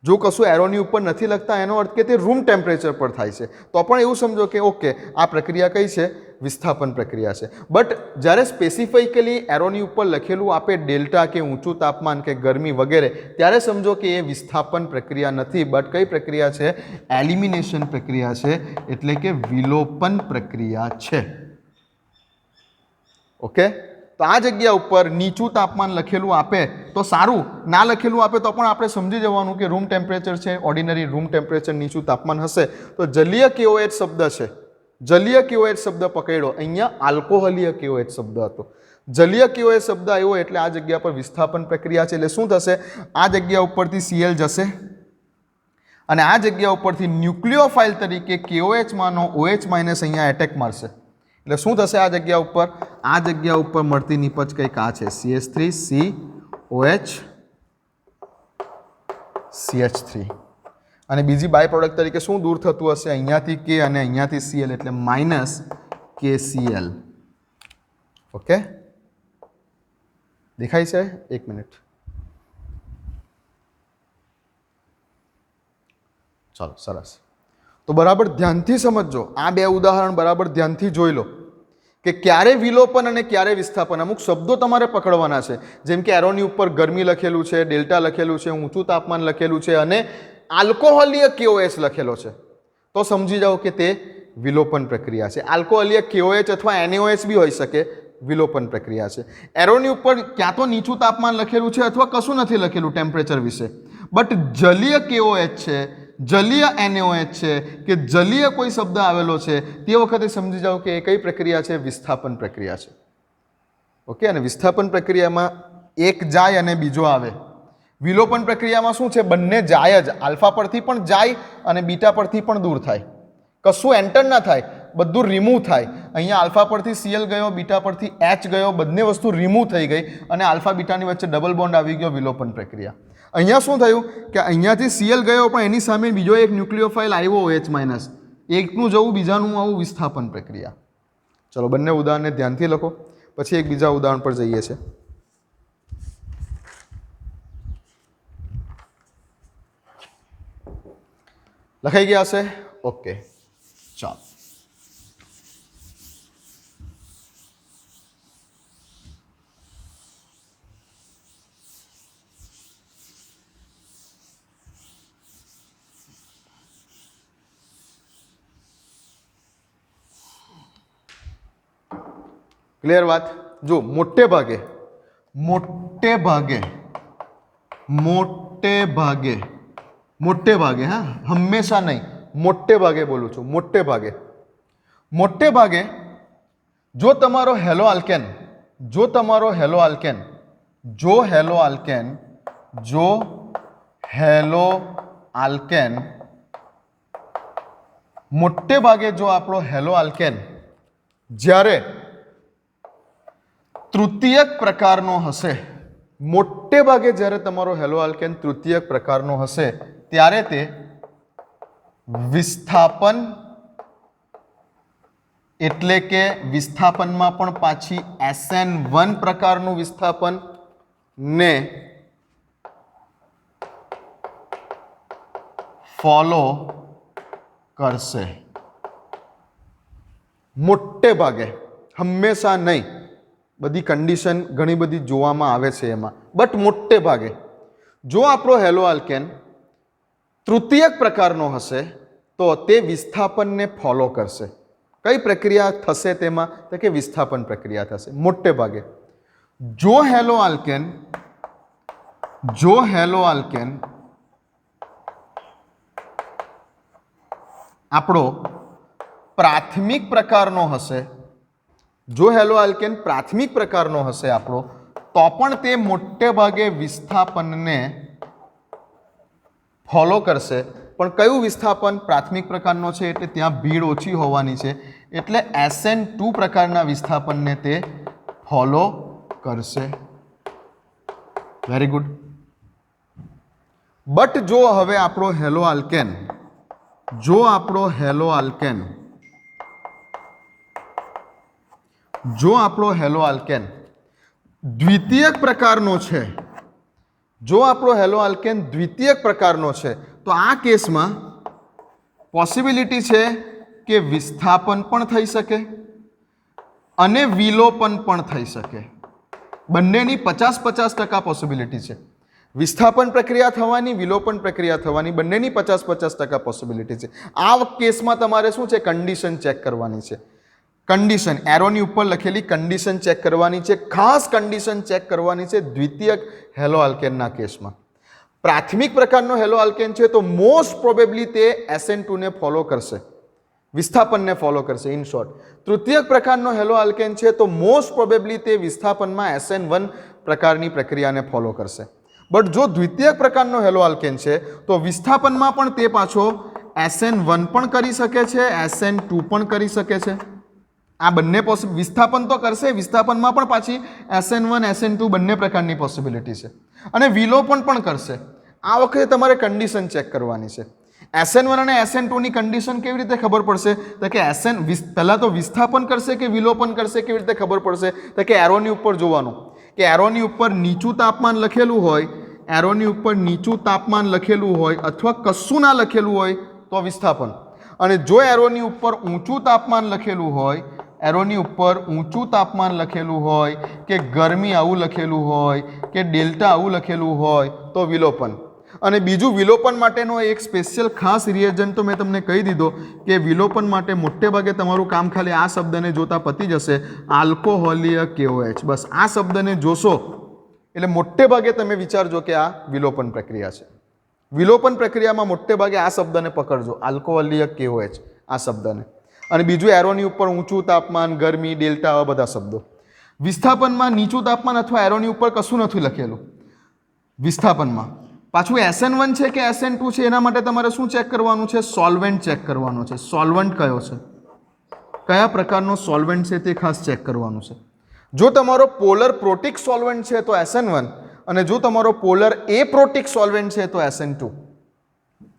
જો કશું એરોની ઉપર નથી લખતા એનો અર્થ કે તે રૂમ ટેમ્પરેચર પર થાય છે, તો પણ એવું સમજો કે ઓકે આ પ્રક્રિયા કઈ છે? વિસ્થાપન પ્રક્રિયા છે. બટ જ્યારે સ્પેસિફિકલી એરોની ઉપર લખેલું આપે ડેલ્ટા કે ઊંચું તાપમાન કે ગરમી વગેરે, ત્યારે સમજો કે એ વિસ્થાપન પ્રક્રિયા નથી, બટ કઈ પ્રક્રિયા છે? એલિમિનેશન પ્રક્રિયા છે, એટલે કે વિલોપન પ્રક્રિયા છે. ઓકે, તો આ જગ્યા ઉપર નીચું તાપમાન લખેલું આપે તો સારું, ના લખેલું આપે તો પણ આપણે સમજી જવાનું કે રૂમ ટેમ્પરેચર છે, ઓર્ડિનરી રૂમ ટેમ્પરેચર નીચું તાપમાન હશે. તો જલીય KOH શબ્દ છે, જલીય KOH શબ્દ પકડ્યો, અહીંયા આલ્કોહોલીય KOH શબ્દ હતો. જલીય KOH શબ્દ આવ્યો એટલે આ જગ્યા પર વિસ્થાપન પ્રક્રિયા છે. એટલે શું થશે? આ જગ્યા ઉપરથી Cl જશે અને આ જગ્યા ઉપરથી ન્યુક્લિયોફાઇલ તરીકે KOH માનો OH માઇનસ અહીંયા એટેક મારશે. એટલે શું થશે? આ જગ્યા ઉપર મળતી નિપજ કંઈક આ છે, CH3 COH CH3. અને બીજી બાય પ્રોડક્ટ તરીકે શું દૂર થતું હશે? અહીંયાથી K અને અહીંયાથી Cl એટલે માઇનસ KCl. ઓકે, દેખાય છે? એક મિનિટ, ચાલો, સરસ. તો બરાબર ધ્યાનથી સમજજો, આ બે ઉદાહરણ બરાબર ધ્યાનથી જોઈ લો કે ક્યારે વિલોપન અને ક્યારે વિસ્થાપન. અમુક શબ્દો તમારે પકડવાના છે, જેમ કે એરોની ઉપર ગરમી લખેલું છે, ડેલ્ટા લખેલું છે, ઊંચું તાપમાન લખેલું છે અને આલ્કોહોલીય KOH લખેલો છે, તો સમજી જાઓ કે તે વિલોપન પ્રક્રિયા છે. આલ્કોહોલીય KOH અથવા NaOH બી હોઈ શકે, વિલોપન પ્રક્રિયા છે. એરોની ઉપર ક્યાં તો નીચું તાપમાન લખેલું છે અથવા કશું નથી લખેલું ટેમ્પરેચર વિશે, બટ જલીય KOH છે, જલીય NaOH છે કે જલીય કોઈ શબ્દ આવેલો છે, તે વખતે સમજી જાઓ કે એ કઈ પ્રક્રિયા છે? વિસ્થાપન પ્રક્રિયા છે. ઓકે, અને વિસ્થાપન પ્રક્રિયામાં એક જાય અને બીજો આવે. વિલોપન પ્રક્રિયામાં શું છે? બંને જાય જ, આલ્ફા પરથી પણ જાય અને બીટા પરથી પણ દૂર થાય, કશું એન્ટર ના થાય, બધું રિમૂવ થાય. અહીંયા આલ્ફા પરથી Cl ગયો, બીટા પરથી H ગયો, બંને વસ્તુ રિમૂવ થઈ ગઈ અને આલ્ફા બીટાની વચ્ચે ડબલ બોન્ડ આવી ગયો, વિલોપન પ્રક્રિયા. અહીંયા શું થયું કે અહીંયાથી Cl ગયો પણ એની સામે બીજો એક ન્યુક્લિયોફાઇલ આવ્યો OH-, એકનું જવું બીજાનું આવું, વિસ્થાપન પ્રક્રિયા. ચલો બંને ઉદાહરણને ધ્યાનથી લખો, પછી એક બીજા ઉદાહરણ પર જઈએ છીએ. લખાઈ ગયા હશે? ઓકે, ચાલો. ક્લિયર વાત? જો મોટે ભાગે હા, હંમેશા નહીં, મોટે ભાગે બોલું છું, મોટે ભાગે જો તમારો હેલો આલ્કેન મોટે ભાગે જો આપણો હેલો આલ્કેન જ્યારે તૃતીયક પ્રકારનો હશે, મોટે ભાગે જ્યારે તમારો હેલો આલ્કેન તૃતીયક પ્રકારનો હશે, ત્યારે તે વિસ્થાપન, એટલે કે વિસ્થાપનમાં પણ પાછી SN1 પ્રકારનું વિસ્થાપન ને ફોલો કરશે. મોટે ભાગે, હંમેશા નહીં, બધી કન્ડિશન ઘણી બધી જોવામાં આવે છે એમાં, બટ મોટે ભાગે જો આપણો હેલો આલ્કેન તૃતીયક પ્રકારનો હશે તો તે વિસ્થાપનને ફોલો કરશે. કઈ પ્રક્રિયા થશે તેમાં? તો કે વિસ્થાપન પ્રક્રિયા થશે મોટે ભાગે. જો હેલો આલ્કેન આપણો પ્રાથમિક પ્રકારનો હશે, જો હેલો આલ્કેન પ્રાથમિક પ્રકારનો હશે આપણો, તો પણ તે મોટે ભાગે વિસ્થાપનને ફોલો કરશે. પણ કયું વિસ્થાપન? પ્રાથમિક પ્રકારનો છે એટલે ત્યાં ભીડ ઓછી હોવાની છે, એટલે SN2 પ્રકારના વિસ્થાપનને તે ફોલો કરશે. Very good. બટ જો હવે આપણો હેલો આલ્કેન દ્વિતીયક પ્રકારનો છે, જો આપણો હેલો આલ્કેન દ્વિતીયક પ્રકારનો છે, તો આ કેસમાં પોસિબિલિટી છે કે વિસ્થાપન પણ થઈ શકે અને વિલોપન પણ થઈ શકે. બંનેની 50-50% પોસિબિલિટી છે. વિસ્થાપન પ્રક્રિયા થવાની, વિલોપન પ્રક્રિયા થવાની, બંનેની 50-50% પોસિબિલિટી છે. આ કેસમાં તમારે શું છે? કન્ડિશન ચેક કરવાની છે. કન્ડિશન એરોની ઉપર લખેલી કન્ડિશન ચેક કરવાની છે. ખાસ કન્ડિશન ચેક કરવાની છે દ્વિતીયક હેલો આલ્કેનના કેસમાં. પ્રાથમિક પ્રકારનો હેલો આલ્કેન છે તો મોસ્ટ પ્રોબેબલી તે SN2 ને ફોલો કરશે, વિસ્થાપનને ફોલો કરશે. ઇન શોર્ટ, તૃતીયક પ્રકારનો હેલો આલ્કેન છે તો મોસ્ટ પ્રોબેબલી તે વિસ્થાપનમાં SN1 પ્રકારની પ્રક્રિયાને ફોલો કરશે. બટ જો દ્વિતીયક પ્રકારનો હેલો આલ્કેન છે તો વિસ્થાપનમાં પણ તે પાછો SN1 પણ કરી શકે છે, SN2 પણ કરી શકે છે. આ બંને વિસ્થાપન તો કરશે, વિસ્થાપનમાં પણ પાછી SN1 SN2 બંને પ્રકારની પોસિબિલિટી છે, અને વિલોપન પણ કરશે. આ વખતે તમારે કન્ડિશન ચેક કરવાની છે. SN1 અને SN2 ની કન્ડિશન કેવી રીતે ખબર પડશે? તો કે પહેલા તો વિસ્થાપન કરશે કે વિલોપન કરશે કેવી રીતે ખબર પડશે? તો કે એરોની ઉપર જોવાનું, કે એરોની ઉપર નીચું તાપમાન લખેલું હોય, અથવા કશું ના લખેલું હોય તો વિસ્થાપન, અને જો એરોની ઉપર ઊંચું તાપમાન લખેલું હોય એરોની ઉપર ઊંચું તાપમાન લખેલું હોય કે ગરમી આવું લખેલું હોય કે ડેલ્ટા આવું લખેલું હોય તો વિલોપન. અને બીજું વિલોપન માટેનો એક સ્પેશિયલ ખાસ રિએજન્ટ તો મેં તમને કહી દીધો કે વિલોપન માટે મોટે ભાગે તમારું કામ ખાલી આ શબ્દને જોતા પતી જશે, આલ્કોહોલીય KOH. બસ આ શબ્દને જોશો એટલે મોટે ભાગે તમે વિચારજો કે આ વિલોપન પ્રક્રિયા છે. વિલોપન પ્રક્રિયામાં મોટે ભાગે આ શબ્દને પકડજો, આલ્કોહોલીય KOH આ શબ્દને. અને બીજું એરોની ઉપર ઊંચું તાપમાન, ગરમી, ડેલ્ટા આવા બધા શબ્દો. વિસ્થાપનમાં નીચું તાપમાન અથવા એરોની ઉપર કશું નથી લખેલું વિસ્થાપનમાં. પાછું SN1 છે કે SN2 છે એના માટે તમારે શું ચેક કરવાનું છે? સોલ્વેન્ટ ચેક કરવાનો છે. સોલ્વન્ટ કયો છે, કયા પ્રકારનો સોલ્વેન્ટ છે તે ખાસ ચેક કરવાનું છે. જો તમારો પોલર પ્રોટિક સોલ્વેન્ટ છે તો SN1 અને જો તમારો પોલર એપ્રોટિક સોલ્વેન્ટ છે તો SN2.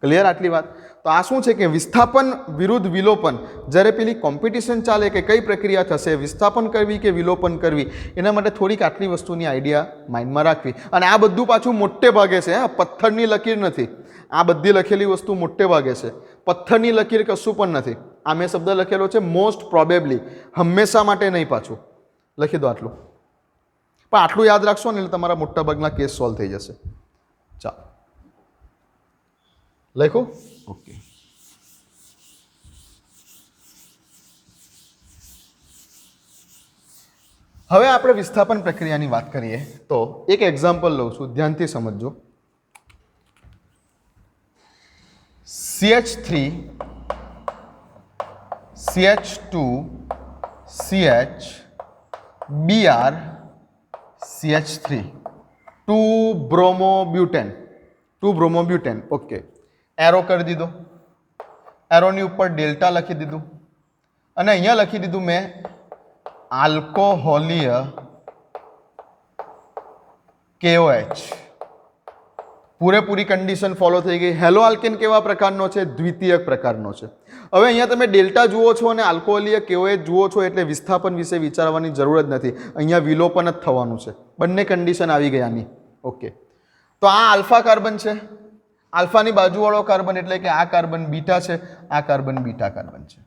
ક્લિયર આટલી વાત? તો આ શું છે કે વિસ્થાપન વિરુદ્ધ વિલોપન, જ્યારે પેલી કોમ્પિટિશન ચાલે કે કઈ પ્રક્રિયા થશે, વિસ્થાપન કરવી કે વિલોપન કરવી, એના માટે થોડીક આટલી વસ્તુની આઈડિયા માઇન્ડમાં રાખવી. અને આ બધું પાછું મોટે ભાગે છે, હા, પથ્થરની લકીર નથી. આ બધી લખેલી વસ્તુ મોટે ભાગે છે, પથ્થરની લકીર કશું પણ નથી. આ મેં શબ્દ લખેલો છે મોસ્ટ પ્રોબેબલી, હંમેશા માટે નહીં. પાછું લખી દો આટલું, પણ આટલું યાદ રાખશો ને એટલે તમારા મોટા ભાગના કેસ સોલ્વ થઈ જશે. ચાલો લખો. ઓકે, હવે આપણે વિસ્થાપન પ્રક્રિયાની વાત કરીએ તો એક એક્ઝામ્પલ લઉં છું, ધ્યાનથી સમજજો. CH3 CH2 CH Br CH3 2 bromobutane. Okay, arrow કરી દીધો, એરોની ઉપર ડેલ્ટા લખી દીધું અને અહીંયા લખી દીધું મેં આલ્કોહોલીય KOH. પૂરેપૂરી કન્ડિશન ફોલો થઈ ગઈ. હેલો આલ્કેન કેવા પ્રકારનો છે? દ્વિતીયક પ્રકારનો છે. હવે અહીંયા તમે ડેલ્ટા જુઓ છો અને આલ્કોહોલીય KOH જુઓ છો એટલે વિસ્થાપન વિશે વિચારવાની જરૂર જ નથી. અહીંયા વિલોપન જ થવાનું છે. બંને કન્ડિશન આવી ગયાની. ઓકે, તો આ આલ્ફા કાર્બન છે, આલ્ફાની બાજુવાળો કાર્બન એટલે કે આ કાર્બન બીટા છે, આ કાર્બન બીટા કાર્બન છે.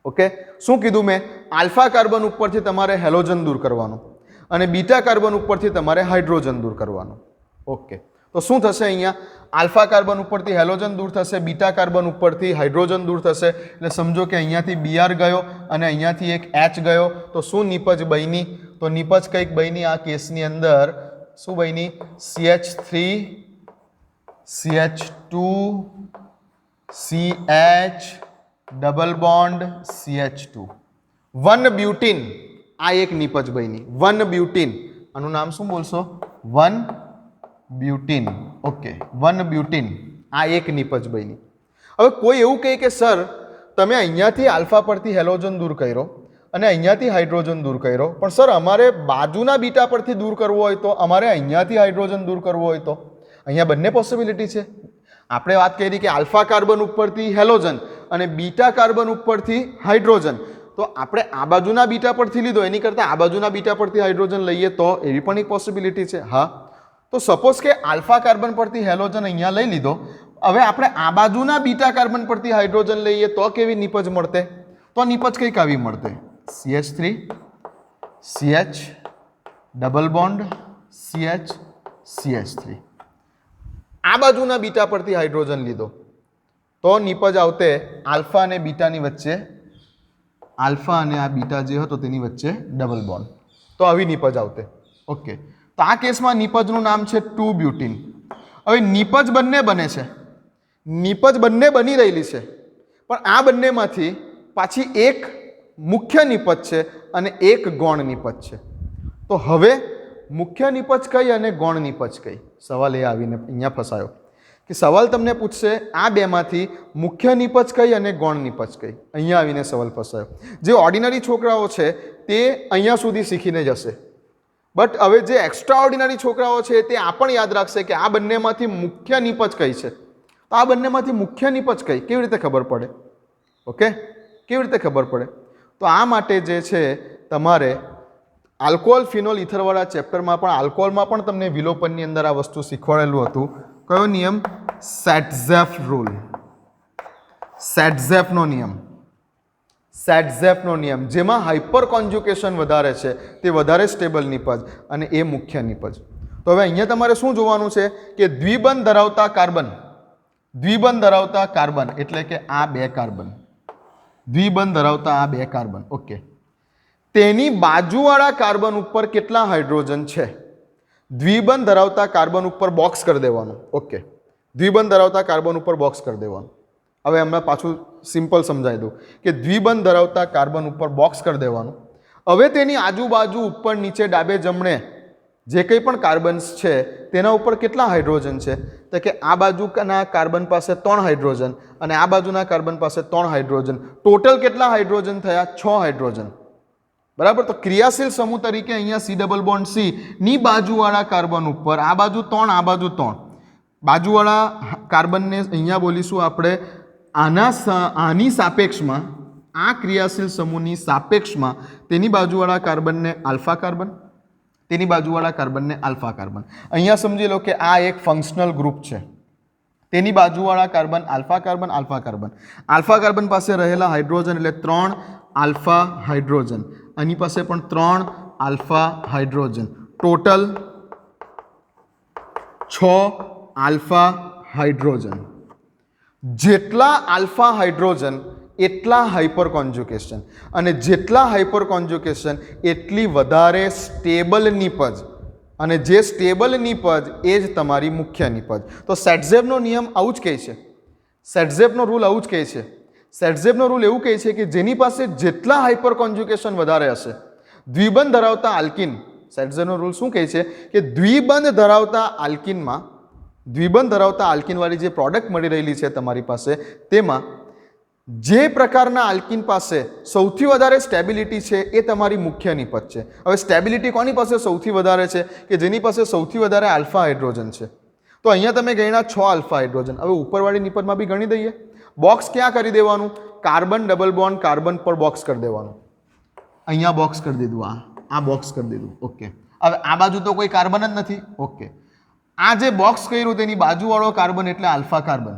ઓકે, શું કીધું મેં? આલ્ફા કાર્બન ઉપરથી તમારે હેલોજન દૂર કરવાનું અને બીટા કાર્બન ઉપરથી તમારે હાઇડ્રોજન દૂર કરવાનું. ઓકે, તો શું થશે? અહીંયા આલ્ફા કાર્બન ઉપરથી હેલોજન દૂર થશે, બીટા કાર્બન ઉપરથી હાઇડ્રોજન દૂર થશે. એટલે સમજો કે અહીંયાથી Br ગયો અને અહીંયાથી એક H ગયો, તો શું નીપજ બની? તો નીપજ કંઈક બની આ કેસની અંદર. શું બની? CH3 CH2 CH double bond CH2 1 બ્યુટીન. આ એક નીપજ બની 1 બ્યુટીન. આનું નામ શું બોલશો? 1 બ્યુટીન. ઓકે, 1 બ્યુટીન આ એક નીપજ બની. હવે કોઈ એવું કહે કે સર તમે અહીંયાથી આલ્ફા પરથી હેલોજન દૂર કર્યો અને અહીંયાથી હાઇડ્રોજન દૂર કર્યો, પણ સર અમારે બાજુના બીટા પરથી દૂર કરવો હોય તો, અમારે અહીંયાથી હાઇડ્રોજન દૂર કરવો હોય તો? અહીંયા બંને પોસિબિલિટી છે. આપણે વાત કરી કે આલ્ફા કાર્બન ઉપરથી હેલોજન અને બીટા કાર્બન ઉપરથી હાઇડ્રોજન, તો આપણે આ બાજુના બીટા પરથી લીધો એની કરતાં આ બાજુના બીટા પરથી હાઇડ્રોજન લઈએ તો એવી પણ એક પોસિબિલિટી છે. હા, તો સપોઝ કે આલ્ફા કાર્બન પરથી હેલોજન અહીંયા લઈ લીધો, હવે આપણે આ બાજુના બીટા કાર્બન પરથી હાઇડ્રોજન લઈએ તો કેવી નીપજ મળતે? તો નીપજ કંઈક આવી મળતે. CH3 CH double bond CH CH3. આ બાજુના બીટા પરથી હાઇડ્રોજન લીધો તો નીપજ આવતે આલ્ફા અને બીટાની વચ્ચે, આલ્ફા અને આ બીટા જે હતો તેની વચ્ચે ડબલ બોન્ડ. તો આવી નીપજ આવતે. ઓકે, તો આ કેસમાં નીપજનું નામ છે 2 બ્યુટીન. હવે નીપજ બંને બને છે, નીપજ બંને બની રહેલી છે, પણ આ બંનેમાંથી પાછી એક મુખ્ય નીપજ છે અને એક ગૌણ નીપજ છે. તો હવે મુખ્ય નીપજ કઈ અને ગૌણ નીપજ કઈ? સવાલ એ આવીને અહીંયા ફસાયો કે સવાલ તમને પૂછશે આ બેમાંથી મુખ્ય નીપજ કઈ અને ગૌણ નીપજ કઈ? અહીંયા આવીને સવાલ ફસાયો. જે ઓર્ડિનરી છોકરાઓ છે તે અહીંયા સુધી શીખીને જશે, બટ હવે જે એક્સ્ટ્રા ઓર્ડિનરી છોકરાઓ છે તે આ પણ યાદ રાખશે કે આ બંનેમાંથી મુખ્ય નીપજ કઈ છે. તો આ બંનેમાંથી મુખ્ય નીપજ કઈ કેવી રીતે ખબર પડે? ઓકે, કેવી રીતે ખબર પડે? તો આ માટે જે છે તમારે આલ્કોહોલ ફિનોલ ઇથરવાળા ચેપ્ટરમાં પણ, આલ્કોહોલમાં પણ તમને વિલોપનની અંદર આ વસ્તુ શીખવાડેલું હતું. કયો નિયમ? સેટઝેફ રૂલ. સેટઝેફનો નિયમ. સેટઝેફનો નિયમ, જેમાં હાઇપર કોન્જ્યુકેશન વધારે છે તે વધારે સ્ટેબલ નિપજ અને એ મુખ્ય નિપજ. તો હવે અહીંયા તમારે શું જોવાનું છે કે દ્વિબંધ ધરાવતા કાર્બન એટલે કે આ બે કાર્બન, દ્વિબંધ ધરાવતા આ બે કાર્બન, ઓકે, તેની બાજુવાળા કાર્બન ઉપર કેટલા હાઇડ્રોજન છે? દ્વિબંધ ધરાવતા કાર્બન ઉપર બોક્સ કરી દેવાનું. ઓકે, દ્વિબંધ ધરાવતા કાર્બન ઉપર બોક્સ કરી દેવાનું. હવે હમણાં પાછું સિમ્પલ સમજાવી દઉં કે દ્વિબંધ ધરાવતા કાર્બન ઉપર બોક્સ કરી દેવાનું. હવે તેની આજુબાજુ ઉપર નીચે ડાબે જમણે જે કંઈ પણ કાર્બન્સ છે તેના ઉપર કેટલા હાઇડ્રોજન છે? તો કે આ બાજુના કાર્બન પાસે 3 હાઇડ્રોજન અને આ બાજુના કાર્બન પાસે 3 હાઇડ્રોજન. ટોટલ કેટલા હાઇડ્રોજન થયા? 6 હાઇડ્રોજન. બરાબર. તો ક્રિયાશીલ સમૂહ તરીકે અહીંયા C ડબલ બોન્ડ C ની બાજુવાળા કાર્બન ઉપર આ બાજુ 3, આ બાજુ 3, બાજુવાળા કાર્બનને અહીંયા બોલીશું આપણે આની સાપેક્ષમાં, આ ક્રિયાશીલ સમૂહની સાપેક્ષમાં તેની બાજુવાળા કાર્બનને આલ્ફા કાર્બન, તેની બાજુવાળા કાર્બનને આલ્ફા કાર્બન. અહીંયા સમજી લો કે આ એક ફંક્શનલ ગ્રુપ છે. તેની બાજુવાળા carbon alpha carbon, alpha carbon. Alpha carbon પાસે રહેલા હાઇડ્રોજન એટલે 3 આલ્ફા હાઇડ્રોજન, આની પાસે પણ 3 alpha hydrogen, total 6 alpha hydrogen. જેટલા આલ્ફા હાઇડ્રોજન એટલા હાઇપર કોન્જ્યુકેશન, અને જેટલા હાઇપર કોન્જ્યુકેશન એટલી વધારે સ્ટેબલ નિપજ, અને જે સ્ટેબલ નિપજ એ જ તમારી મુખ્ય નિપજ. તો સેટઝેફનો નિયમ આવું જ કહે છે, સેટઝેફનો રૂલ આવું જ કહે છે. સેટઝેફનો રૂલ એવું કહે છે કે જેની પાસે જેટલા હાઇપર કોન્જ્યુકેશન વધારે હશે, દ્વિબંધ ધરાવતા આલ્કિન, સેટઝેફનો રૂલ શું કહે છે કે દ્વિબંધ ધરાવતા આલ્કિનમાં, દ્વિબંધ ધરાવતા આલ્કિનવાળી જે પ્રોડક્ટ મળી રહેલી છે તમારી પાસે, તેમાં જે પ્રકારના આલ્કિન પાસે સૌથી વધારે સ્ટેબિલિટી છે એ તમારી મુખ્ય નિપજ છે. હવે સ્ટેબિલિટી કોની પાસે સૌથી વધારે છે? કે જેની પાસે સૌથી વધારે આલ્ફા હાઇડ્રોજન છે. તો અહીંયા તમે ગણ્યા 6 આલ્ફા હાઇડ્રોજન. હવે ઉપરવાળી નિપજમાં બી ગણી દઈએ. બોક્સ ક્યાં કરી દેવાનું? કાર્બન ડબલ બોન્ડ કાર્બન પર બોક્સ કરી દેવાનું. અહીંયા બોક્સ કરી દીધું, આ બોક્સ કરી દીધું. ઓકે, હવે આ બાજુ તો કોઈ કાર્બન જ નથી. ઓકે, આ જે બોક્સ કર્યું તેની બાજુવાળો કાર્બન એટલે આલ્ફા કાર્બન.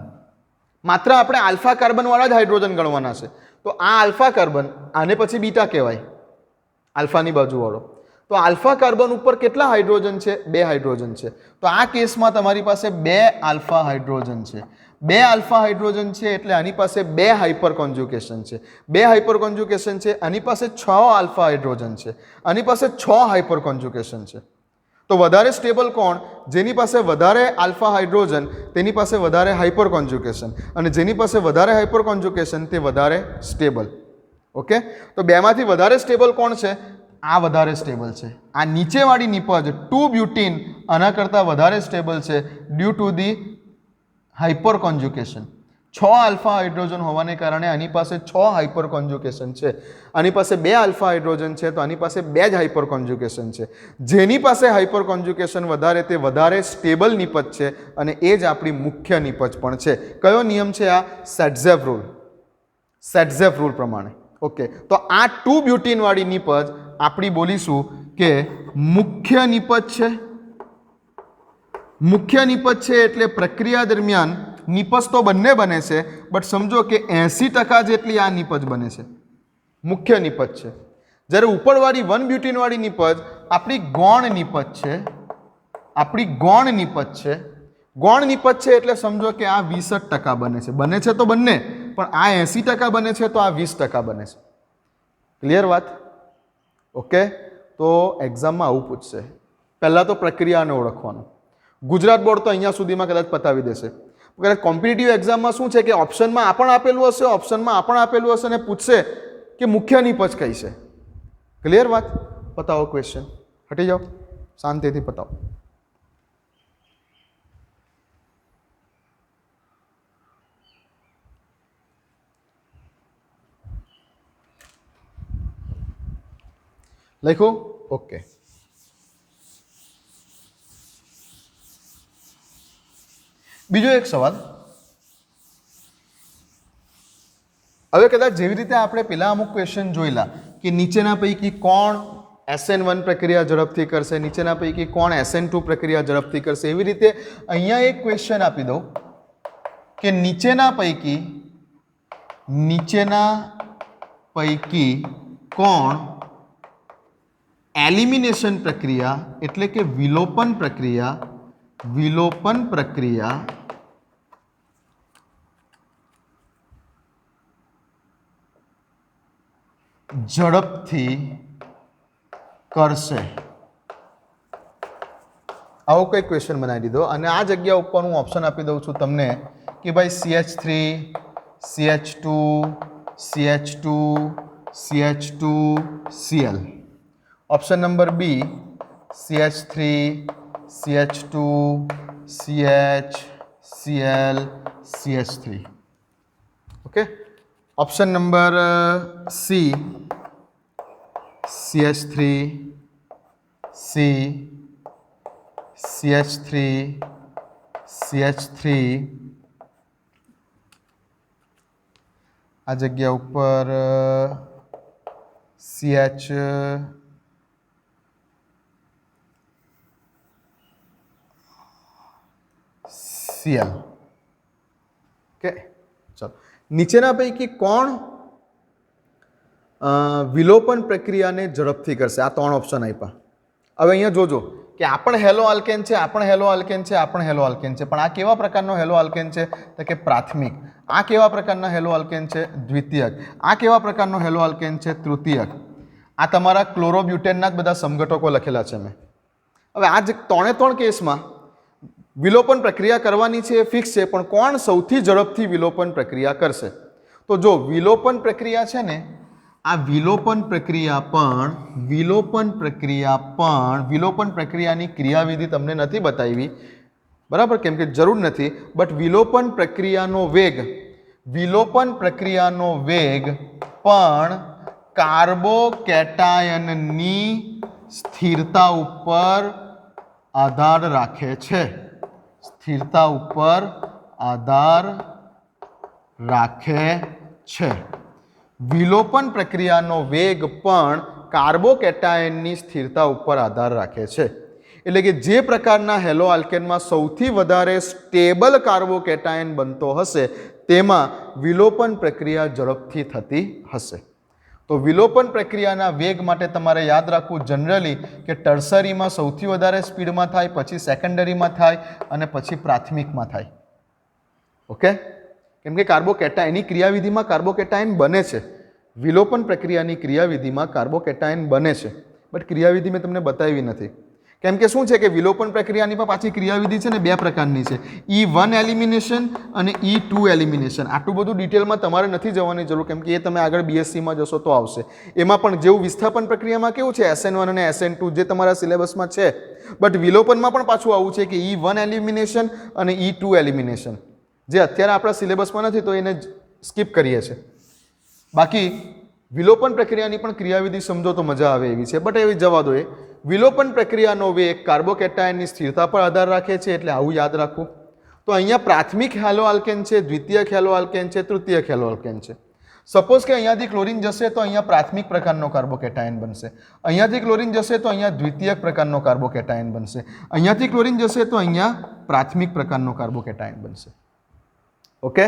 માત્ર આપણે આલ્ફા કાર્બનવાળા જ હાઇડ્રોજન ગણવાના છે. તો આ આલ્ફા કાર્બન, આને પછી બીટા કહેવાય, આલ્ફાની બાજુવાળો. તો આલ્ફા કાર્બન ઉપર કેટલા હાઇડ્રોજન છે? 2 હાઇડ્રોજન છે. તો આ કેસમાં તમારી પાસે 2 આલ્ફા હાઇડ્રોજન છે. 2 આલ્ફા હાઇડ્રોજન છે એટલે આની પાસે 2 હાઇપર કોન્જ્યુકેશન છે. 2 હાઇપર કોન્જ્યુકેશન છે, આની પાસે 6 આલ્ફા હાઇડ્રોજન છે, આની પાસે 6 હાઇપર કોન્જ્યુકેશન છે. તો વધારે સ્ટેબલ કોણ? જેની પાસે વધારે આલ્ફા હાઇડ્રોજન તેની પાસે વધારે હાઇપર કોન્જ્યુકેશન, અને જેની પાસે વધારે હાઇપર કોન્જ્યુકેશન તે વધારે સ્ટેબલ. ઓકે, તો બેમાંથી વધારે સ્ટેબલ કોણ છે? આ વધારે સ્ટેબલ છે. આ નીચેવાળી નિપજ 2 બ્યુટીન આના કરતાં વધારે સ્ટેબલ છે due to the hyperconjugation. 6 alpha hydrogen હોવાને કારણે આની પાસે 6 હાઇપર કોન્જ્યુકેશન છે, આની પાસે 2 આલ્ફા હાઇડ્રોજન છે તો આની પાસે 2 જ હાઇપર કોન્જ્યુકેશન છે. જેની પાસે હાઇપર કોન્જ્યુકેશન વધારે તે વધારે સ્ટેબલ નિપજ છે, અને એ જ આપણી મુખ્ય નિપજ પણ છે. કયો નિયમ છે આ? સેટઝેફ રૂલ. સેટઝેફ રૂલ પ્રમાણે. ઓકે, તો આ 2 બ્યુટીનવાળી નિપજ આપણી બોલીશું કે મુખ્ય નિપજ છે. મુખ્ય નિપજ છે એટલે પ્રક્રિયા દરમિયાન નિપજ તો બંને બને છે, બટ સમજો કે 80% જેટલી આ નિપજ બને છે, મુખ્ય નિપજ છે. જ્યારે ઉપરવાળી 1 બ્યુટીનવાળી નિપજ આપણી ગૌણ નિપજ છે, આપણી ગૌણ નિપજ છે. ગૌણ નિપજ છે એટલે સમજો કે આ 20% બને છે. બને છે તો બંને, પણ આ 80% બને છે તો આ 20% બને છે. ક્લિયર વાત? ઓકે, તો એક્ઝામમાં આવું પૂછશે. પહેલાં તો પ્રક્રિયાને ઓળખવાનું. ગુજરાત બોર્ડ તો અહીંયા સુધીમાં કદાચ પતાવી દેશે. કદાચ કોમ્પિટિટિવ એક્ઝામમાં શું છે કે ઓપ્શનમાં આ પણ આપેલું હશે, ઓપ્શનમાં આ પણ આપેલું હશે, અને પૂછશે કે મુખ્ય નિપજ કઈ છે. ક્લિયર વાત? પતાવો ક્વેશ્ચન, હટી જાઓ, શાંતિથી પતાવો. લખો. ઓકે, બીજો એક સવાલ. હવે કદાચ જેવી રીતે આપણે પેલા અમુક ક્વેશ્ચન જોયેલા કે નીચેના પૈકી કોણ SN1 પ્રક્રિયા ઝડપથી કરશે, નીચેના પૈકી કોણ SN2 પ્રક્રિયા ઝડપથી કરશે, એવી રીતે અહીંયા એક ક્વેશ્ચન આપી દઉં કે નીચેના પૈકી કોણ એલિમિનેશન પ્રક્રિયા એટલે કે વિલોપન પ્રક્રિયા ઝડપથી કરશે? આવો કઈ ક્વેશ્ચન બનાવી દીધો અને આ જગ્યા ઉપર હું ઓપ્શન આપી દઉં છું તમને કે ભાઈ CH3 CH2 CH2 CH2 Cl. Option number B CH3 CH2 CH Cl CH3. Okay. Option number C CH3 C CH3 CH3 આ જગ્યા ઉપર CH Cl. ઓકે, ચાલો નીચેના પૈકી કોણ વિલોપન પ્રક્રિયાને ઝડપથી કરશે? આ ત્રણ ઓપ્શન આપ્યા. હવે અહીંયા જોજો કે આ પણ હેલો આલ્કેન છે, આ પણ હેલો આલ્કેન છે, આ પણ હેલો આલ્કેન છે, પણ આ કેવા પ્રકારનો હેલો આલ્કેન છે? તો કે પ્રાથમિક. આ કેવા પ્રકારના હેલો આલ્કેન છે? દ્વિતીયક. આ કેવા પ્રકારનો હેલો આલ્કેન છે? તૃતીયક. આ તમારા ક્લોરોબ્યુટેનના જ બધા સમઘટકો લખેલા છે મેં. હવે આ જ ત્રણ કેસમાં વિલોપન પ્રક્રિયા કરવાની છે એ ફિક્સ છે, પણ કોણ સૌથી ઝડપથી વિલોપન પ્રક્રિયા કરશે? તો જો વિલોપન પ્રક્રિયા છે ને, આ વિલોપન પ્રક્રિયાની ક્રિયાવિધિ તમને નથી બતાવી, બરાબર, કેમ કે જરૂર નથી. બટ વિલોપન પ્રક્રિયાનો વેગ પણ કાર્બોકેટાયનની સ્થિરતા ઉપર આધાર રાખે છે. વિલોપન પ્રક્રિયાનો વેગ પણ કાર્બોકેટાયનની સ્થિરતા ઉપર આધાર રાખે છે. એટલે કે જે પ્રકારના હેલો આલ્કેનમાં સૌથી વધારે સ્ટેબલ કાર્બોકેટાયન બનતો હશે તેમાં વિલોપન પ્રક્રિયા ઝડપથી થતી હશે. તો વિલોપન પ્રક્રિયાના વેગ માટે તમારે યાદ રાખવું જનરલી કે ટર્સરીમાં સૌથી વધારે સ્પીડમાં થાય, પછી સેકન્ડરીમાં થાય અને પછી પ્રાથમિકમાં થાય. ઓકે, કેમ કે કાર્બોકેટાયનની ક્રિયાવિધિમાં કાર્બોકેટાયન બને છે. વિલોપન પ્રક્રિયાની ક્રિયાવિધિમાં કાર્બોકેટાયન બને છે, બટ ક્રિયાવિધિ મેં તમને બતાવી નથી. કેમ કે શું છે કે વિલોપન પ્રક્રિયાની પણ પાછી ક્રિયાવિધિ છે ને બે પ્રકારની છે, E1 એલિમિનેશન અને E2 એલિમિનેશન. આટલું બધું ડિટેલમાં તમારે નથી જવાની જરૂર, કેમ કે એ તમે આગળ BScમાં જશો તો આવશે. એમાં પણ જેવું વિસ્થાપન પ્રક્રિયામાં કેવું છે SN1 અને SN2 જે તમારા સિલેબસમાં છે, બટ વિલોપનમાં પણ પાછું આવું છે કે E1 એલિમિનેશન અને E2 એલિમિનેશન, જે અત્યારે આપણા સિલેબસમાં નથી તો એને સ્કીપ કરીએ છીએ. બાકી વિલોપન પ્રક્રિયાની પણ ક્રિયાવિધિ સમજો તો મજા આવે એવી છે, બટ એવી જવા દો. એ વિલોપન પ્રક્રિયાનો વેગ કાર્બોકેટાયનની સ્થિરતા પર આધાર રાખે છે, એટલે આવું યાદ રાખવું. તો અહીંયા પ્રાથમિક હેલો આલ્કેન છે, દ્વિતીયક હેલો આલ્કેન છે, તૃતીયક હેલો આલ્કેન છે. સપોઝ કે અહીંયાથી ક્લોરીન જશે તો અહીંયા પ્રાથમિક પ્રકારનો કાર્બોકેટાયન બનશે, અહીંયાથી ક્લોરીન જશે તો અહીંયા દ્વિતીયક પ્રકારનો કાર્બોકેટાયન બનશે, અહીંયાથી ક્લોરીન જશે તો અહીંયા પ્રાથમિક પ્રકારનો કાર્બોકેટાયન બનશે. ઓકે,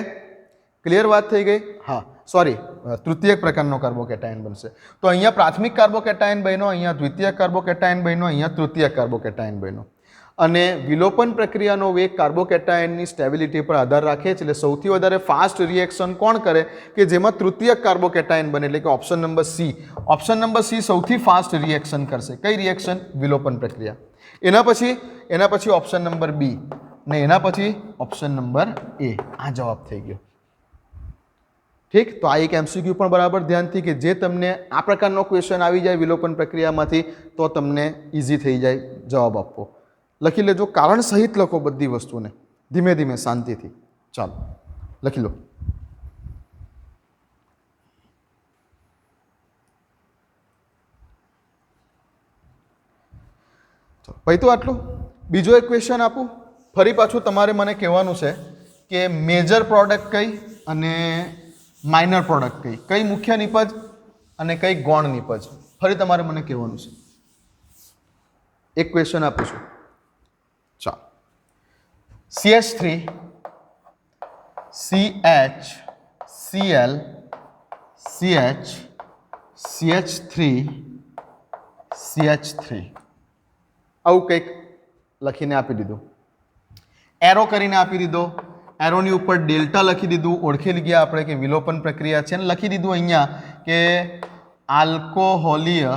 ક્લિયર વાત થઈ ગઈ? હા, સોરી, તૃતીયક પ્રકારનો કાર્બોકેટાયન બનશે. તો અહીંયા પ્રાથમિક કાર્બોકેટાયન બન્યો, અહીંયા દ્વિતીયક કાર્બોકેટાયન બન્યો, અહીંયા તૃતીયક કાર્બોકેટાયન બન્યો. અને વિલોપન પ્રક્રિયાનો વેગ કાર્બોકેટાયનની સ્ટેબિલિટી પર આધાર રાખે છે, એટલે સૌથી વધારે ફાસ્ટ રિએક્શન કોણ કરે કે જેમાં તૃતીયક કાર્બોકેટાયન બને, એટલે કે option number C. Option number C સૌથી ફાસ્ટ રિએક્શન કરશે. કઈ રિએક્શન? વિલોપન પ્રક્રિયા. એના પછી ઓપ્શન નંબર બી ને એના પછી ઓપ્શન નંબર એ. આ જવાબ થઈ ગયો. ઠીક, તો આ એક MCQ પણ બરાબર ધ્યાનથી કે જે તમને આ પ્રકારનો ક્વેશ્ચન આવી જાય વિલોપન પ્રક્રિયામાંથી તો તમને ઇઝી થઈ જાય જવાબ આપવો. લખી લેજો, કારણ સહિત લખો બધી વસ્તુને, ધીમે ધીમે શાંતિથી. ચાલો લખી લો. ભાઈ તો આટલું. બીજો એક ક્વેશ્ચન આપું. ફરી પાછું તમારે મને કહેવાનું છે કે મેજર પ્રોડક્ટ કઈ અને માઇનર પ્રોડક્ટ કઈ મુખ્ય નિપજ અને કઈ ગૌણ નિપજ, ફરી તમારે મને કહેવાનું છે. એક ક્વેશ્ચન આપું છું. ચાલો, CH3 CH Cl CH CH3 આવું કંઈક લખીને આપી દીધું, એરો કરીને આપી દીધો, એરોની ઉપર ડેલ્ટા લખી દીધું, ઓળખી ગયા આપણે કે વિલોપન પ્રક્રિયા છે, અને લખી દીધું અહીંયા કે આલ્કોહોલીય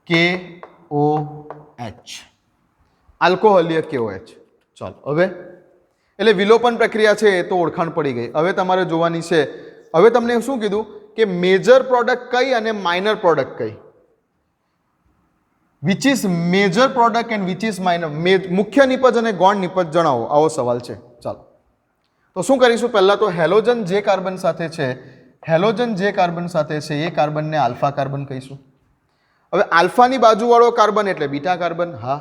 KOH, આલ્કોહોલીય KOH. ચાલો હવે એટલે વિલોપન પ્રક્રિયા છે એ તો ઓળખાણ પડી ગઈ. હવે તમારે જોવાની છે, હવે તમને શું કીધું કે મેજર પ્રોડક્ટ કઈ અને માઇનર પ્રોડક્ટ કઈ, which is major product and which is minor, મુખ્ય નિપજ અને ગૌણ નિપજ જણાવો, આવો સવાલ છે. ચાલો તો શું કરીશું, પહેલા તો હેલોજન જે કાર્બન સાથે છે, એ કાર્બનને આલ્ફા કાર્બન કહીશું. હવે આલ્ફાની બાજુવાળો કાર્બન એટલે બીટા કાર્બન. હા,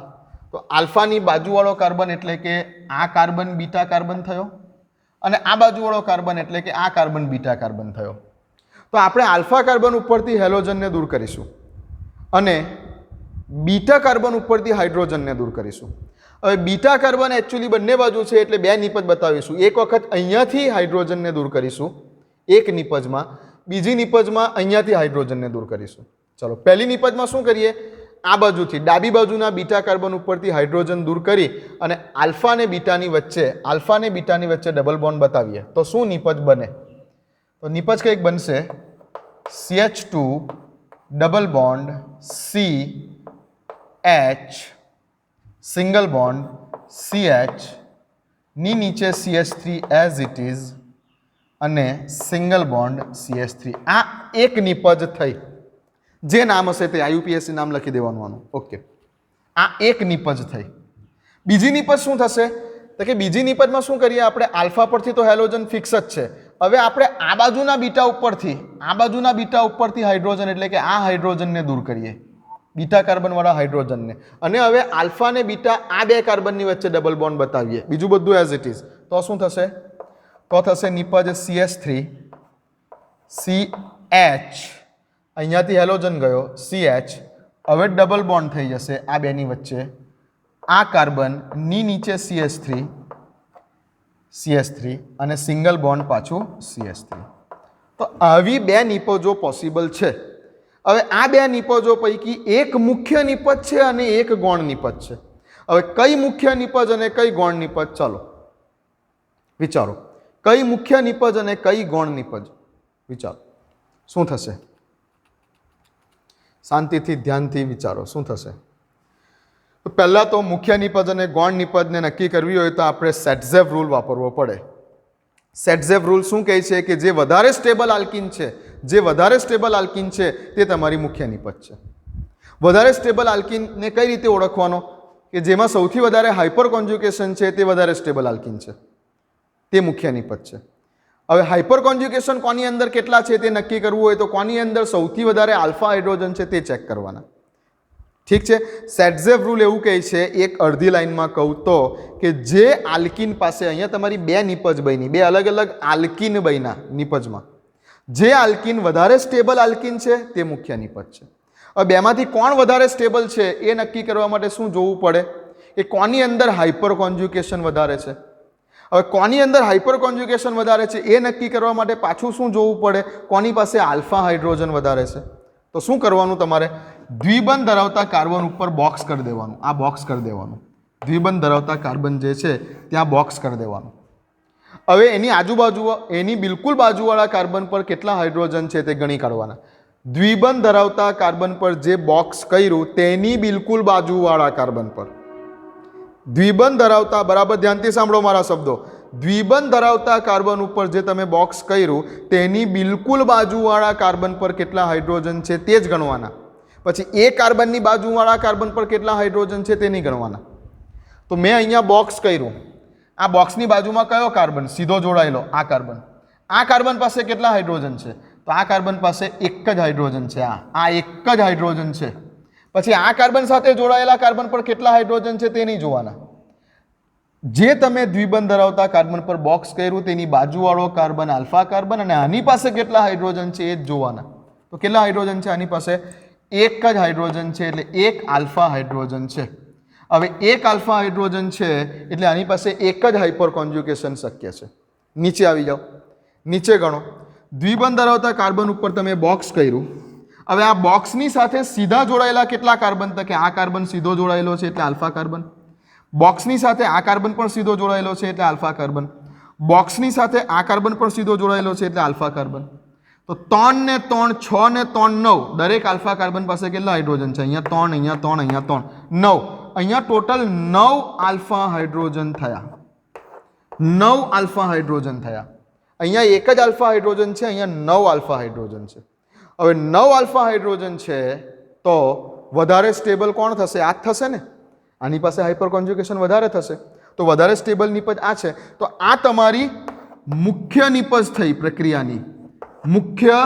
તો આલ્ફાની બાજુવાળો કાર્બન એટલે કે આ કાર્બન બીટા કાર્બન થયો, અને આ બાજુવાળો કાર્બન એટલે કે આ કાર્બન બીટા કાર્બન થયો. તો આપણે આલ્ફા કાર્બન ઉપરથી હેલોજનને દૂર કરીશું અને બીટા કાર્બન ઉપરથી હાઇડ્રોજનને દૂર કરીશું. હવે બીટા કાર્બન એકચ્યુઅલી બંને બાજુ છે એટલે બે નિપજ બતાવીશું. એક વખત અહીંયાથી હાઇડ્રોજનને દૂર કરીશું એક નિપજમાં, બીજી નિપજમાં અહીંયાથી હાઇડ્રોજનને દૂર કરીશું. ચલો પહેલી નિપજમાં શું કરીએ, આ બાજુથી ડાબી બાજુના બીટા કાર્બન ઉપરથી હાઇડ્રોજન દૂર કરી અને આલ્ફા અને બીટાની વચ્ચે ડબલ બોન્ડ બતાવીએ તો શું નિપજ બને, તો નિપજ કંઈક બનશે CH2 double bond CH single bond CH ની નીચે CH3 એઝ ઇટ ઇઝ અને સિંગલ બોન્ડ CH3. આ એક નિપજ થઈ, જે નામ હશે તે IUPAC નામ લખી દેવાનું આનું. ઓકે, આ એક નિપજ થઈ. બીજી નિપજ શું થશે, તો કે બીજી નિપજમાં શું કરીએ આપણે, આલ્ફા પરથી તો હેલોજન ફિક્સ જ છે, હવે આપણે આ બાજુના બીટા ઉપરથી હાઇડ્રોજન એટલે કે આ હાઇડ્રોજનને દૂર કરીએ, બીટા કાર્બનવાળા હાઇડ્રોજનને, અને હવે આલ્ફા અને બીટા આ બે કાર્બનની વચ્ચે ડબલ બોન્ડ બતાવીએ, બીજું બધું એઝ ઇટ ઇઝ. તો શું થશે, તો થશે નિપજ CH3 CH, અહીંયાથી હેલોજન ગયો CH, હવે ડબલ બોન્ડ થઈ જશે આ બેની વચ્ચે, આ કાર્બનની નીચે CH3 અને સિંગલ બોન્ડ પાછું CH3. તો આવી બે નિપજો પોસિબલ છે. હવે આ બે નિપજો પૈકી એક મુખ્ય નિપજ છે અને એક ગૌણ નિપજ છે. હવે કઈ મુખ્ય નિપજ અને કઈ ગૌણ નિપજ, ચાલો વિચારો, કઈ મુખ્ય નિપજ અને કઈ ગૌણ નિપજ, વિચારો શું થશે, શાંતિથી ધ્યાનથી વિચારો શું થશે. તો પહેલા તો મુખ્ય નિપજ અને ગૌણ નિપજને નક્કી કરવી હોય તો આપણે સેટઝેવ રૂલ વાપરવો પડે. સેટઝેવ રૂલ શું કહે છે કે જે વધારે સ્ટેબલ આલ્કીન છે તે તમારી મુખ્ય નિપજ છે. વધારે સ્ટેબલ આલ્કીનને કઈ રીતે ઓળખવાનો, કે જેમાં સૌથી વધારે હાઇપર કોન્જ્યુગેશન છે તે વધારે સ્ટેબલ આલ્કીન છે, તે મુખ્ય નિપજ છે. હવે હાઇપર કોન્જ્યુગેશન કોની અંદર કેટલા છે તે નક્કી કરવું હોય તો કોની અંદર સૌથી વધારે આલ્ફા હાઇડ્રોજન છે તે ચેક કરવાના. ઠીક છે, સેટઝેવ રૂલ એવું કહે છે, એક અડધી લાઈનમાં કહું તો, કે જે આલ્કીન પાસે, અહીંયા તમારી બે નિપજ બની, બે અલગ અલગ આલ્કીન બન્યા નિપજમાં, જે આલ્કીન વધારે સ્ટેબલ આલ્કીન છે તે મુખ્ય નિપજ છે. હવે બેમાંથી કોણ વધારે સ્ટેબલ છે એ નક્કી કરવા માટે શું જોવું પડે, કે કોની અંદર હાઇપર કોન્જ્યુગેશન વધારે છે. હવે કોની અંદર હાઇપર કોન્જ્યુગેશન વધારે છે એ નક્કી કરવા માટે પાછું શું જોવું પડે, કોની પાસે આલ્ફા હાઇડ્રોજન વધારે છે. તો શું કરવાનું, તમારે દ્વિબંધ ધરાવતા કાર્બન ઉપર બોક્સ કરી દેવાનું, આ બોક્સ કરી દેવાનું, દ્વિબંધ ધરાવતા કાર્બન જે છે ત્યાં બોક્સ કરી દેવાનું. હવે એની આજુબાજુ, એની બિલકુલ બાજુવાળા કાર્બન પર કેટલા હાઇડ્રોજન છે તે ગણી કાઢવાના. દ્વિબંધ ધરાવતા કાર્બન પર જે બોક્સ કર્યું તેની બિલકુલ બાજુવાળા કાર્બન પર, દ્વિબંધ ધરાવતા, બરાબર ધ્યાનથી સાંભળો મારા શબ્દો, દ્વિબંધ ધરાવતા કાર્બન ઉપર જે તમે બોક્સ કર્યું તેની બિલકુલ બાજુવાળા કાર્બન પર કેટલા હાઇડ્રોજન છે તે જ ગણવાના. પછી એ કાર્બનની બાજુવાળા કાર્બન પર કેટલા હાઇડ્રોજન છે તે નહીં ગણવાના. તો મેં અહીંયા બોક્સ કર્યું, આ બોક્સની બાજુમાં કયો કાર્બન સીધો જોડાયેલો, આ કાર્બન પાસે કેટલા હાઇડ્રોજન છે, તો આ કાર્બન પાસે એક જ હાઇડ્રોજન છે, આ એક જ હાઇડ્રોજન છે. પછી આ કાર્બન સાથે જોડાયેલા કાર્બન પર કેટલા હાઇડ્રોજન છે તે નહીં જોવાના. જે તમે દ્વિબંધ ધરાવતા કાર્બન પર બોક્સ કર્યું તેની બાજુવાળો કાર્બન આલ્ફા કાર્બન અને આની પાસે કેટલા હાઇડ્રોજન છે એ જ જોવાના. તો કેટલા હાઇડ્રોજન છે આની પાસે, એક જ હાઇડ્રોજન છે એટલે એક આલ્ફા હાઇડ્રોજન છે. હવે એક આલ્ફા હાઇડ્રોજન છે એટલે આની પાસે એક જ હાઇપર કોન્જ્યુગેશન શક્ય છે. નીચે આવી જાઓ, નીચે ગણો. દ્વિબંધ ધરાવતા કાર્બન ઉપર તમે બોક્સ કર્યું. હવે આ બોક્સની સાથે સીધા જોડાયેલા કેટલા કાર્બન? તો કે આ કાર્બન સીધો જોડાયેલો છે એટલે આલ્ફા કાર્બન. બોક્સની સાથે આ કાર્બન પણ સીધો જોડાયેલો છે એટલે આલ્ફા કાર્બન. બોક્સની સાથે આ કાર્બન પણ સીધો જોડાયેલો છે એટલે આલ્ફા કાર્બન. તો 3 ને 3 6 ને 3 9 દરેક આલ્ફા કાર્બન પાસે કેટલા હાઇડ્રોજન છે? અહીંયા 3, અહીંયા 3, અહીંયા 3, 9. અહીંયા ટોટલ 9 આલ્ફા હાઇડ્રોજન થયા. 9 આલ્ફા હાઇડ્રોજન થયા. અહીંયા એક જ આલ્ફા હાઇડ્રોજન છે, અહીંયા 9 આલ્ફા હાઇડ્રોજન છે. હવે 9 આલ્ફા હાઇડ્રોજન છે તો વધારે સ્ટેબલ કોણ થશે? આ જ થશે ને. આની પાસે હાઇપર કોન્જ્યુગેશન વધારે થશે તો વધારે સ્ટેબલ નિપજ આ છે. તો આ તમારી મુખ્ય નિપજ થઈ પ્રક્રિયાની, મુખ્ય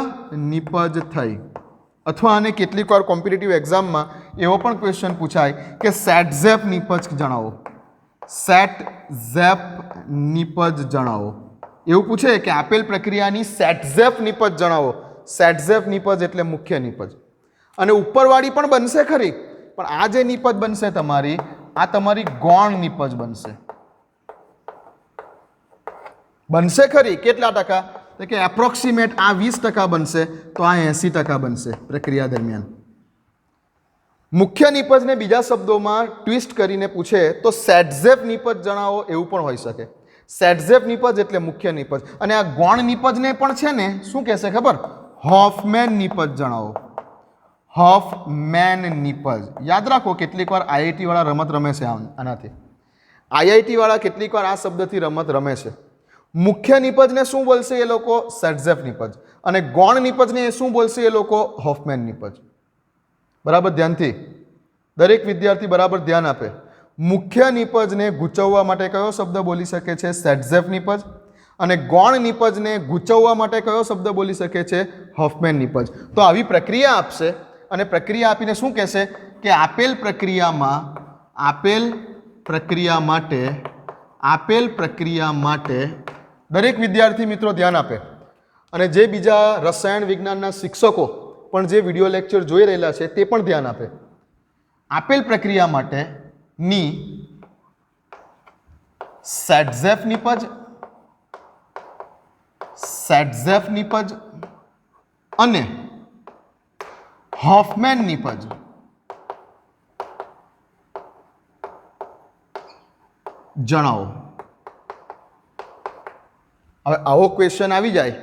નિપજ થઈ. અથવા આને કેટલીક વાર કોમ્પિટિટિવ એક્ઝામમાં એવો પણ ક્વેશ્ચન પૂછાય કે સેટ-ઝેપ નિપજ જણાવો. સેટ-ઝેપ નિપજ જણાવો એવું પૂછે કે આપેલ પ્રક્રિયાની સેટ-ઝેપ નિપજ જણાવો. સેટ-ઝેપ નિપજ એટલે મુખ્ય નિપજ. અને ઉપરવાળી પણ બનશે ખરી, પણ આ જે નિપજ બનશે તમારી, આ તમારી ગૌણ નિપજ બનશે. બનશે ખરી. કેટલા ટકા? તો કે એપ્રોક્સિમેટ આ 20% બનશે તો આ 80% બનશે પ્રક્રિયા દરમિયાન. મુખ્ય નિપજને બીજા શબ્દોમાં ટ્વિસ્ટ કરીને પૂછે તો સેટ-ઝેપ નિપજ જણાવો એવું પણ હોઈ શકે. સેટ-ઝેપ નિપજ એટલે મુખ્ય નિપજ. અને આ ગૌણ નિપજને પણ છે ને શું કહેશે ખબર? હોફમેન નિપજ જણાવો. હોફમેન નિપજ. યાદ રાખો, કેટલીક વાર આઈઆઈટી વાળા રમત રમે છે આનાથી. આઈઆઈટી વાળા કેટલીક વાર આ શબ્દથી રમત રમે છે. મુખ્ય નિપજને શું બોલશે એ લોકો? સેટ-ઝેપ નિપજ. અને ગૌણ નિપજને શું બોલશે એ લોકો? હોફમેન નિપજ. બરાબર ધ્યાનથી દરેક વિદ્યાર્થી બરાબર ધ્યાન આપે. મુખ્ય નિપજને ગૂંચવવા માટે કયો શબ્દ બોલી શકે છે? સેટ-ઝેપ નિપજ. અને ગૌણ નિપજને ગૂંચવવા માટે કયો શબ્દ બોલી શકે છે? હોફમેન નિપજ. તો આવી પ્રક્રિયા આપશે અને પ્રક્રિયા આપીને શું કહેશે કે આપેલ પ્રક્રિયા માટે દરેક વિદ્યાર્થી મિત્રો ધ્યાન આપે. અને જે બીજા રસાયણ વિજ્ઞાનના શિક્ષકો પણ જે વિડીયો લેક્ચર જોઈ રહેલા છે તે પણ ધ્યાન આપે. આપેલ પ્રક્રિયા માટેની સેટ-ઝેપ નિપજ અને હોફમેન નિપજ જણાવો. હવે આવો ક્વેશ્ચન આવી જાય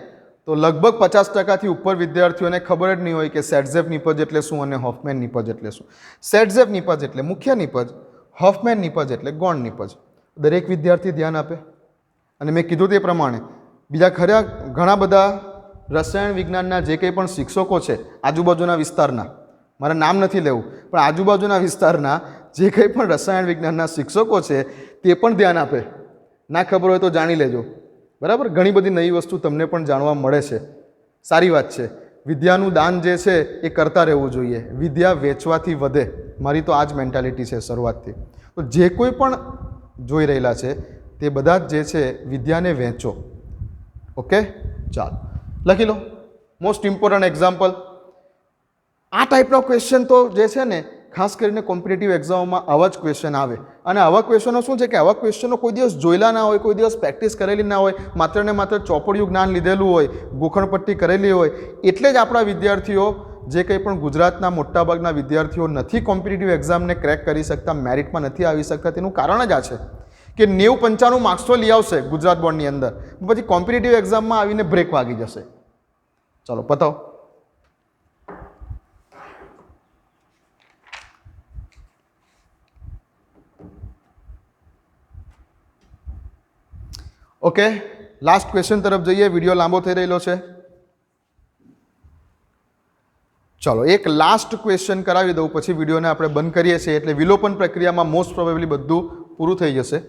તો લગભગ 50%થી ઉપર વિદ્યાર્થીઓને ખબર જ નહીં હોય કે સેટ-ઝેપ નિપજ એટલે શું અને હોફમેન નિપજ એટલે શું. સેટ-ઝેપ નિપજ એટલે મુખ્ય નિપજ, હોફમેન નિપજ એટલે ગૌણ નિપજ. દરેક વિદ્યાર્થી ધ્યાન આપે. અને મેં કીધું તે પ્રમાણે બીજા ઘણા બધા રસાયણ વિજ્ઞાનના જે કંઈ પણ શિક્ષકો છે આજુબાજુના વિસ્તારના, મારે નામ નથી લેવું, પણ આજુબાજુના વિસ્તારના જે કંઈ પણ રસાયણ વિજ્ઞાનના શિક્ષકો છે તે પણ ધ્યાન આપે. ના ખબર હોય તો જાણી લેજો. બરાબર, ઘણી બધી નવી વસ્તુ તમને પણ જાણવા મળે છે. સારી વાત છે. વિદ્યાનું દાન જે છે એ કરતા રહેવું જોઈએ. વિદ્યા વેચવાથી વધે, મારી તો આ જ મેન્ટાલિટી છે શરૂઆતથી. તો જે કોઈ પણ જોઈ રહેલા છે તે બધા જ જે છે વિદ્યાને વેચો. ઓકે, ચાલો લખી લો. Most important example. આ ટાઈપનો ક્વેશ્ચન તો જે છે ને ખાસ કરીને કોમ્પિટિટિવ એક્ઝામમાં આવા જ ક્વેશ્ચન આવે. અને આવા ક્વેશ્ચનો શું છે કે આવા ક્વેશ્ચનો કોઈ દિવસ જોયેલા ના હોય, કોઈ દિવસ પ્રેક્ટિસ કરેલી ના હોય, માત્ર ને માત્ર ચોપડિયું જ્ઞાન લીધેલું હોય, ગોખણપટ્ટી કરેલી હોય. એટલે જ આપણા વિદ્યાર્થીઓ જે કંઈ પણ ગુજરાતના મોટાભાગના વિદ્યાર્થીઓ નથી કોમ્પિટિટિવ એક્ઝામને ક્રેક કરી શકતા, મેરિટમાં નથી આવી શકતા, તેનું કારણ જ આ છે કે 90-95 માર્ક્સ તો લઈ આવશે ગુજરાત બોર્ડની અંદર, પછી કોમ્પિટિટિવ એક્ઝામમાં આવીને બ્રેક વાગી જશે. ચાલો પતાવો. ઓકે, લાસ્ટ ક્વેશ્ચન તરફ જઈએ. વિડીયો લાંબો થઈ રહેલો છે. ચાલો એક લાસ્ટ ક્વેશ્ચન કરાવી દઉં, પછી વિડીયોને આપણે બંધ કરીએ છીએ. એટલે વિલોપન પ્રક્રિયામાં મોસ્ટ પ્રોબેબલી બધું પૂરું થઈ જશે.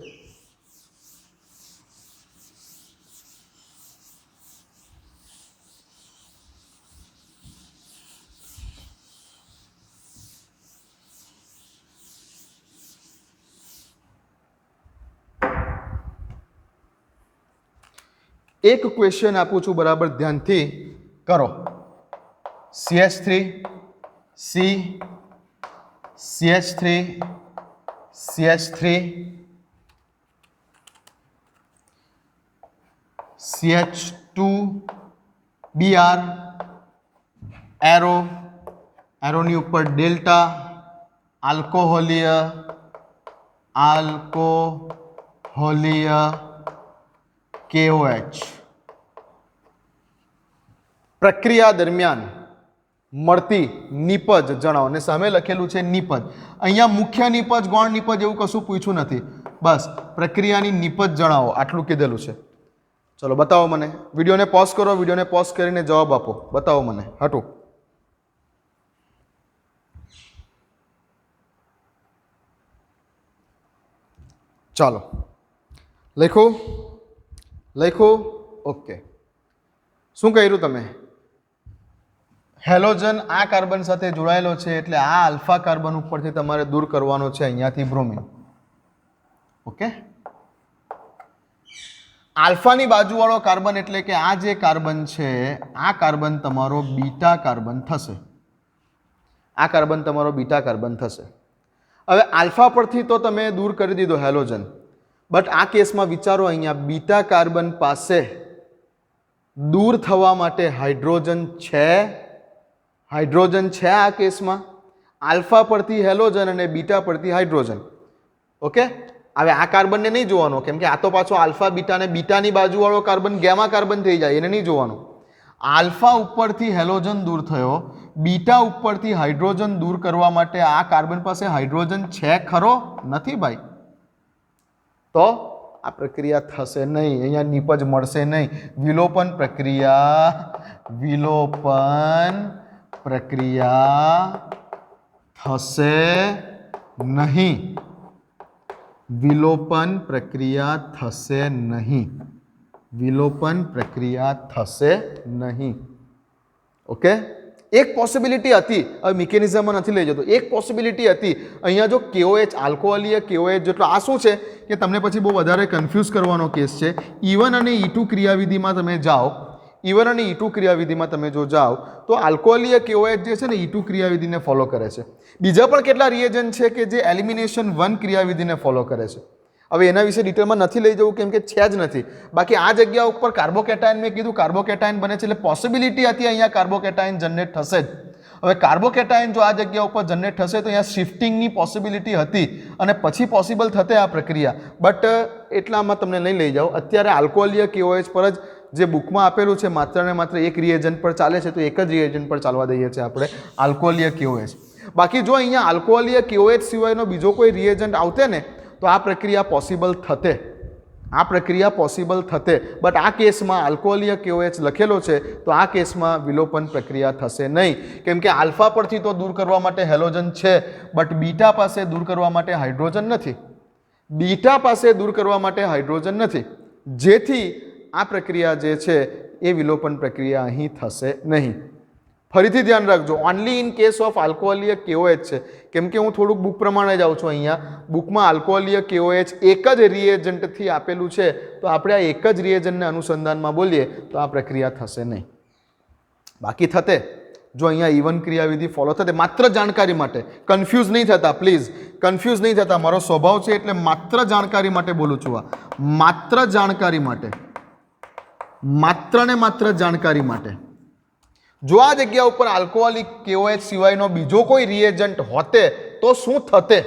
એક ક્વેશ્ચન આપું છું, બરાબર ધ્યાનથી કરો. CH3 C CH3 CH3 CH2 Br એરોની ઉપર ડેલ્ટા આલ્કોહોલીય KOH. પ્રક્રિયા દરમિયાન મળતી નિપજ જણાવો અને સામે લખેલું છે નિપજ. અહીંયા મુખ્ય નિપજ ગૌણ નિપજ એવું કશું પૂછ્યું નથી, બસ પ્રક્રિયાની નિપજ જણાવો આટલું કીધેલું છે. ચલો બતાવો મને, વિડીયોને પોઝ કરો, વિડીયોને પોઝ કરીને જવાબ આપો, બતાવો મને હટો. ચાલો લખો. ઓકે, શું કર્યું તમે? હેલોજન આ કાર્બન સાથે જોડાયેલો છે એટલે આ આલ્ફા કાર્બન ઉપરથી તમારે દૂર કરવાનો છે અહીંયાથી બ્રોમિન. ઓકે, આલ્ફાની બાજુવાળો કાર્બન એટલે કે આ જે કાર્બન છે આ કાર્બન તમારો બીટા કાર્બન થશે. આ કાર્બન તમારો બીટા કાર્બન થશે. હવે આલ્ફા પરથી તો તમે દૂર કરી દીધો હેલોજન, બટ આ કેસમાં વિચારો અહીંયા બીટા કાર્બન પાસે દૂર થવા માટે હાઇડ્રોજન છે. હાઇડ્રોજન છે આ કેસમાં. આલ્ફા પરથી હેલોજન અને બીટા પરથી હાઇડ્રોજન. ઓકે, હવે આ કાર્બનને નહીં જોવાનો, કેમ કે આ તો પાછો આલ્ફા બીટા ને બીટાની બાજુવાળો કાર્બન ગેમા કાર્બન થઈ જાય, એને નહીં જોવાનું. આલ્ફા ઉપરથી હેલોજન દૂર થયો, બીટા ઉપરથી હાઇડ્રોજન દૂર કરવા માટે આ કાર્બન પાસે હાઇડ્રોજન છે ખરો? નથી ભાઈ. તો આ પ્રક્રિયા થશે નહીં, અહીંયા નિપજ મળશે નહીં. વિલોપન પ્રક્રિયા થશે નહીં. વિલોપન પ્રક્રિયા થશે નહીં. ઓકે, એક પોસિબિલિટી હતી, હવે મિકેનિઝમમાં નથી લઈ જતો, એક પોસિબિલિટી હતી અહીંયા જો KOH આલ્કોહોલીય KOH જેટલો. આ શું છે કે તમને પછી બહુ વધારે કન્ફ્યુઝ કરવાનો કેસ છે. E1 અને E2 ક્રિયાવિધિમાં તમે જાઓ, E1 અને E2 ક્રિયાવિધિમાં તમે જો જાઓ તો આલ્કોહોલીય KOH જે છે ને E2 ક્રિયાવિધિને ફોલો કરે છે. બીજા પણ કેટલા રિએજન્ટ છે કે જે એલિમિનેશન 1 ક્રિયાવિધિને ફોલો કરે છે. હવે એના વિશે ડિટેલમાં નથી લઈ જવું કેમ કે છે જ નથી. બાકી આ જગ્યા ઉપર કાર્બોકેટાયન મેં કીધું કાર્બોકેટાયન બને છે એટલે પોસિબિલિટી હતી અહીંયા કાર્બોકેટાયન જનરેટ થશે જ. હવે કાર્બોકેટાયન જો આ જગ્યા ઉપર જનરેટ થશે તો અહીંયા શિફ્ટિંગની પોસિબિલિટી હતી અને પછી પોસિબલ થતે આ પ્રક્રિયા, બટ એટલામાં તમને નહીં લઈ જાઓ. અત્યારે આલ્કોહોલીય KOH પર જ જે બુકમાં આપેલું છે માત્ર ને માત્ર એક રિએજન્ટ પર ચાલે છે, તો એક જ રિએજન્ટ પર ચાલવા દઈએ છીએ આપણે આલ્કોહોલીય KOH. બાકી જો અહીંયા આલ્કોહોલીય KOH સિવાયનો બીજો કોઈ રિએજન્ટ આવતે ને તો આ પ્રક્રિયા પોસિબલ થતે, બટ આ કેસમાં આલ્કોહોલીય KOH લખેલો છે તો આ કેસમાં વિલોપન પ્રક્રિયા થશે નહીં, કેમ કે આલ્ફા પરથી તો દૂર કરવા માટે હેલોજન છે, બટ બીટા પાસે દૂર કરવા માટે હાઇડ્રોજન નથી. જેથી આ પ્રક્રિયા જે છે એ વિલોપન પ્રક્રિયા અહીં થશે નહીં. ફરીથી ધ્યાન રાખજો, ઓનલી ઇન કેસ ઓફ આલ્કોહોલીય KOH છે, કેમ કે હું થોડુંક બુક પ્રમાણે જાઉં છું. અહીંયા બુકમાં આલ્કોહોલીય KOH એક જ રિએજન્ટથી આપેલું છે, તો આપણે આ એક જ રિએજન્ટને અનુસંધાનમાં બોલીએ તો આ પ્રક્રિયા થશે નહીં. બાકી થતે જો અહીંયા E1 ક્રિયાવિધિ ફોલો થતે, માત્ર જાણકારી માટે, કન્ફ્યુઝ નહીં થતા પ્લીઝ, કન્ફ્યુઝ નહીં થતા. મારો સ્વભાવ છે એટલે માત્ર જાણકારી માટે બોલું છું. આ માત્ર જાણકારી માટે, માત્ર ને માત્ર જાણકારી માટે. જો આ જગ્યા ઉપર આલ્કોહોલિક KOH સિવાયનો બીજો કોઈ રિએજન્ટ હોતે તો શું થતે?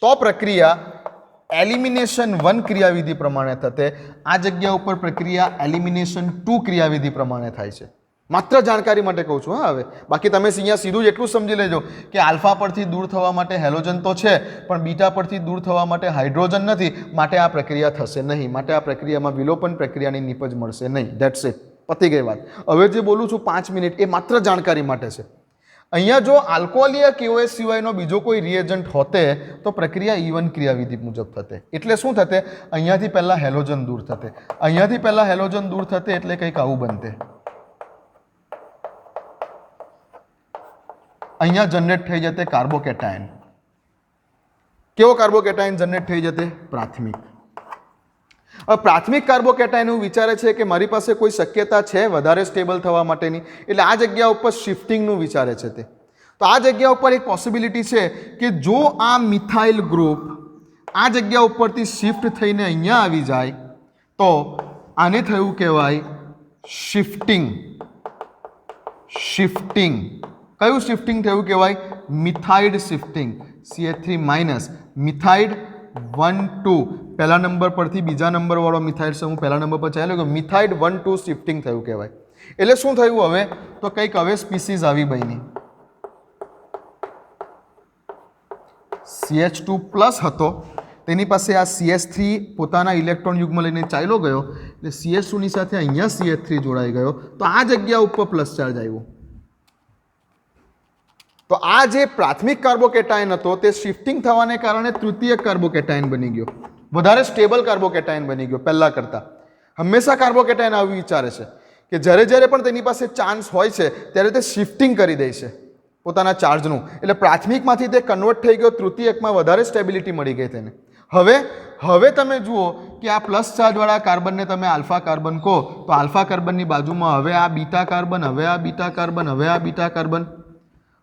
તો પ્રક્રિયા એલિમિનેશન 1 ક્રિયાવિધિ પ્રમાણે થતે. આ જગ્યા ઉપર પ્રક્રિયા એલિમિનેશન 2 ક્રિયાવિધિ પ્રમાણે થાય છે. માત્ર જાણકારી માટે કહું છું. હા, હવે બાકી તમે અહીંયા સીધું જ એટલું સમજી લેજો કે આલ્ફા પરથી દૂર થવા માટે હેલોજન તો છે, પણ બીટા પરથી દૂર થવા માટે હાઇડ્રોજન નથી, માટે આ પ્રક્રિયા થશે નહીં. માટે આ પ્રક્રિયામાં વિલોપન પ્રક્રિયાની નિપજ મળશે નહીં. ધેટ્સ ઇટ, પતી ગઈ વાત. હવે જે બોલું છું 5 મિનિટ એ માત્ર જાણકારી માટે છે. અહીંયા જો આલ્કોહોલીય KOH સિવાયનો બીજો કોઈ રિએજન્ટ હોતે તો પ્રક્રિયા E1 ક્રિયાવિધિ મુજબ થતે. એટલે શું થતે? અહીંયાથી પહેલા હેલોજન દૂર થતે, એટલે કંઈક આવું બનતે. અહીંયા જનરેટ થઈ જતે કાર્બોકેટાયન. કેવો કાર્બોકેટાયન જનરેટ થઈ જતે? પ્રાથમિક. હવે પ્રાથમિક કાર્બોકેટાયન એવું વિચારે છે કે મારી પાસે કોઈ શક્યતા છે વધારે સ્ટેબલ થવા માટેની, એટલે આ જગ્યા ઉપર શિફ્ટિંગનું વિચારે છે તે. તો આ જગ્યા ઉપર એક પોસિબિલિટી છે કે જો આ મિથાઇલ ગ્રુપ આ જગ્યા ઉપરથી શિફ્ટ થઈને અહીંયા આવી જાય તો આને થયું કહેવાય શિફ્ટિંગ. શિફ્ટિંગ કયું શિફ્ટિંગ થયું કહેવાય? મિથાઇડ શિફ્ટિંગ. CH3 માઇનસ મિથાઇડ 1 2 પહેલા નંબર પરથી બીજા નંબર વાળો મિથાઇડ સમૂહ પહેલા નંબર પર ચાલ્યો કે મિથાઇડ 1 2 શિફ્ટિંગ થયું કહેવાય. એટલે શું થયું હવે? તો કંઈક હવે સ્પીસીઝ આવી બની. CH2 પ્લસ હતો તેની પાસે આ CH3 પોતાના ઇલેક્ટ્રોન યુગ્મ લઈને ચાલ્યો ગયો એટલે CH2 ની સાથે અહીંયા CH3 જોડાઈ ગયો તો આ જગ્યા ઉપર પ્લસ ચાર્જ આવ્યો. તો આ જે પ્રાથમિક કાર્બોકેટાયન હતો તે શિફ્ટિંગ થવાને કારણે તૃતીય કાર્બોકેટાયન બની ગયો, વધારે સ્ટેબલ કાર્બોકેટાયન બની ગયો પહેલા કરતાં. હંમેશા કાર્બોકેટાયન આવું વિચારે છે કે જ્યારે જ્યારે પણ તેની પાસે ચાન્સ હોય છે ત્યારે તે શિફ્ટિંગ કરી દે છે પોતાના ચાર્જનું. એટલે પ્રાથમિકમાંથી તે કન્વર્ટ થઈ ગયો તૃતીયકમાં, વધારે સ્ટેબિલિટી મળી ગઈ તેને. હવે તમે જુઓ કે આ પ્લસ ચાર્જવાળા કાર્બનને તમે આલ્ફા કાર્બન કહો તો આલ્ફા કાર્બનની બાજુમાં હવે આ બીટા કાર્બન, હવે આ બીટા કાર્બન, હવે આ બીટા કાર્બન.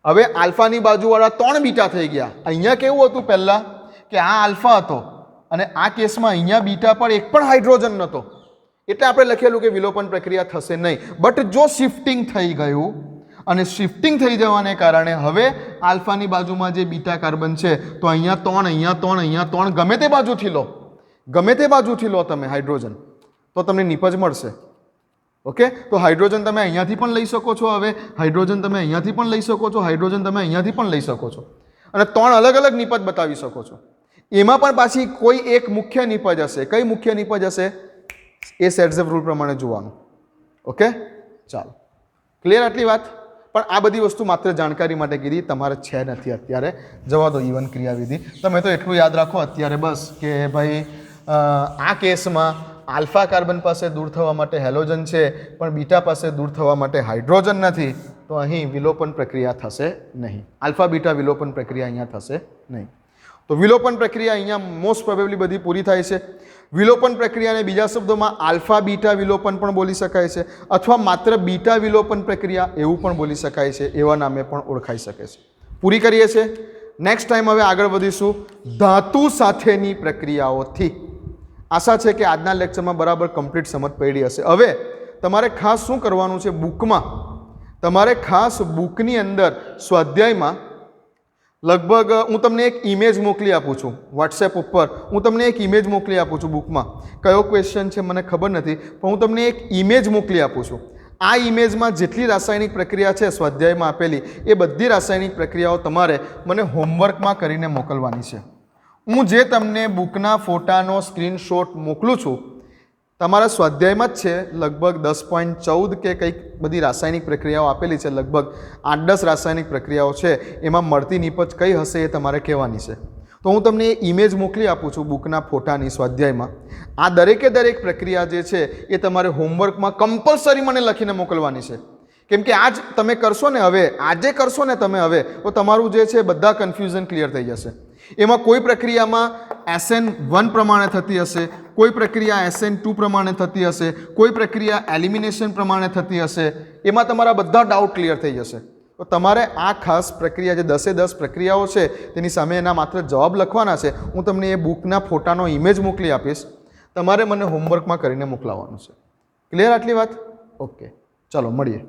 હવે આલ્ફાની બાજુવાળા 3 બીટા થઈ ગયા. અહીંયા કેવું હતું પહેલાં કે આ આલ્ફા હતો અને આ કેસમાં અહીંયા બીટા પર એક પણ હાઇડ્રોજન નહોતો. એટલે આપણે લખેલું કે વિલોપન પ્રક્રિયા થશે નહીં. બટ જો શિફ્ટિંગ થઈ ગયું અને શિફ્ટિંગ થઈ જવાને કારણે હવે આલ્ફાની બાજુમાં જે બીટા કાર્બન છે તો અહીંયા 3, અહીંયા 3, અહીંયા 3, ગમે તે બાજુથી લો, ગમે તે બાજુથી લો તમે હાઇડ્રોજન તો તમને નિપજ મળશે. ઓકે, તો હાઇડ્રોજન તમે અહીંયાથી પણ લઈ શકો છો. હવે હાઇડ્રોજન તમે અહીંયાથી પણ લઈ શકો છો, હાઇડ્રોજન તમે અહીંયાથી પણ લઈ શકો છો અને 3 અલગ અલગ નિપજ બતાવી શકો છો. એમાં પણ પાછી કોઈ એક મુખ્ય નિપજ હશે. કઈ મુખ્ય નિપજ હશે એ સેટ્ઝેફ રૂલ પ્રમાણે જોવાનું. ઓકે, ચાલો, ક્લિયર આટલી વાત? પણ આ બધી વસ્તુ માત્ર જાણકારી માટે કીધી, તમારે છે નથી અત્યારે, જવા દો ઈવન ક્રિયાવિધિ. તમે તો એટલું યાદ રાખો અત્યારે બસ કે ભાઈ આ કેસમાં આલ્ફા કાર્બન પાસે દૂર થવા માટે હેલોજન છે પણ બીટા પાસે દૂર થવા માટે હાઇડ્રોજન નથી, તો અહીં વિલોપન પ્રક્રિયા થશે નહીં. આલ્ફા બીટા વિલોપન પ્રક્રિયા અહીંયા થશે નહીં. તો વિલોપન પ્રક્રિયા અહીંયા મોસ્ટ પ્રોબેબલી બધી પૂરી થાય છે. વિલોપન પ્રક્રિયાને બીજા શબ્દોમાં આલ્ફા બીટા વિલોપન પણ બોલી શકાય છે અથવા માત્ર બીટા વિલોપન પ્રક્રિયા એવું પણ બોલી શકાય છે, એવા નામે પણ ઓળખાઈ શકે છે. પૂરી કરીએ છીએ. નેક્સ્ટ ટાઈમ હવે આગળ વધીશું ધાતુ સાથેની પ્રક્રિયાઓથી. આશા છે કે આજના લેક્ચરમાં બરાબર કમ્પ્લીટ સમજ પડી હશે. હવે તમારે ખાસ શું કરવાનું છે, બુકમાં તમારે ખાસ બુકની અંદર સ્વાધ્યાયમાં લગભગ હું તમને એક ઇમેજ મોકલી આપું છું વોટ્સએપ ઉપર. હું તમને એક ઇમેજ મોકલી આપું છું બુકમાં. કયો ક્વેશ્ચન છે મને ખબર નથી પણ હું તમને એક ઇમેજ મોકલી આપું છું. આ ઇમેજમાં જેટલી રાસાયણિક પ્રક્રિયા છે સ્વાધ્યાયમાં આપેલી એ બધી રાસાયણિક પ્રક્રિયાઓ તમારે મને હોમવર્કમાં કરીને મોકલવાની છે. હું જે તમને બુકના ફોટાનો સ્ક્રીનશોટ મોકલું છું તમારા સ્વાધ્યાયમાં જ છે. લગભગ 10.14 કે કંઈક બધી રાસાયણિક પ્રક્રિયાઓ આપેલી છે. લગભગ 8-10 રાસાયણિક પ્રક્રિયાઓ છે. એમાં મળતી નિપજ કઈ હશે એ તમારે કહેવાની છે. તો હું તમને એ ઇમેજ મોકલી આપું છું બુકના ફોટાની સ્વાધ્યાયમાં. આ દરેકે દરેક પ્રક્રિયા જે છે એ તમારે હોમવર્કમાં કમ્પલસરી મને લખીને મોકલવાની છે. કેમ કે આજ તમે કરશો ને, હવે આજે કરશો ને તમે હવે, તો તમારું જે છે બધા કન્ફ્યુઝન ક્લિયર થઈ જશે. એમાં કોઈ પ્રક્રિયામાં SN1 પ્રમાણે થતી હશે, કોઈ પ્રક્રિયા SN2 પ્રમાણે થતી હશે, કોઈ પ્રક્રિયા એલિમિનેશન પ્રમાણે થતી હશે. એમાં તમારા બધા ડાઉટ ક્લિયર થઈ જશે. તો તમારે આ ખાસ પ્રક્રિયા જે 10 પ્રક્રિયાઓ છે તેની સામે એના માત્ર જવાબ લખવાના છે. હું તમને એ બુકના ફોટાનો ઇમેજ મોકલી આપીશ, તમારે મને હોમવર્કમાં કરીને મોકલાવવાનું છે. ક્લિયર આટલી વાત? ઓકે, ચાલો મળીએ.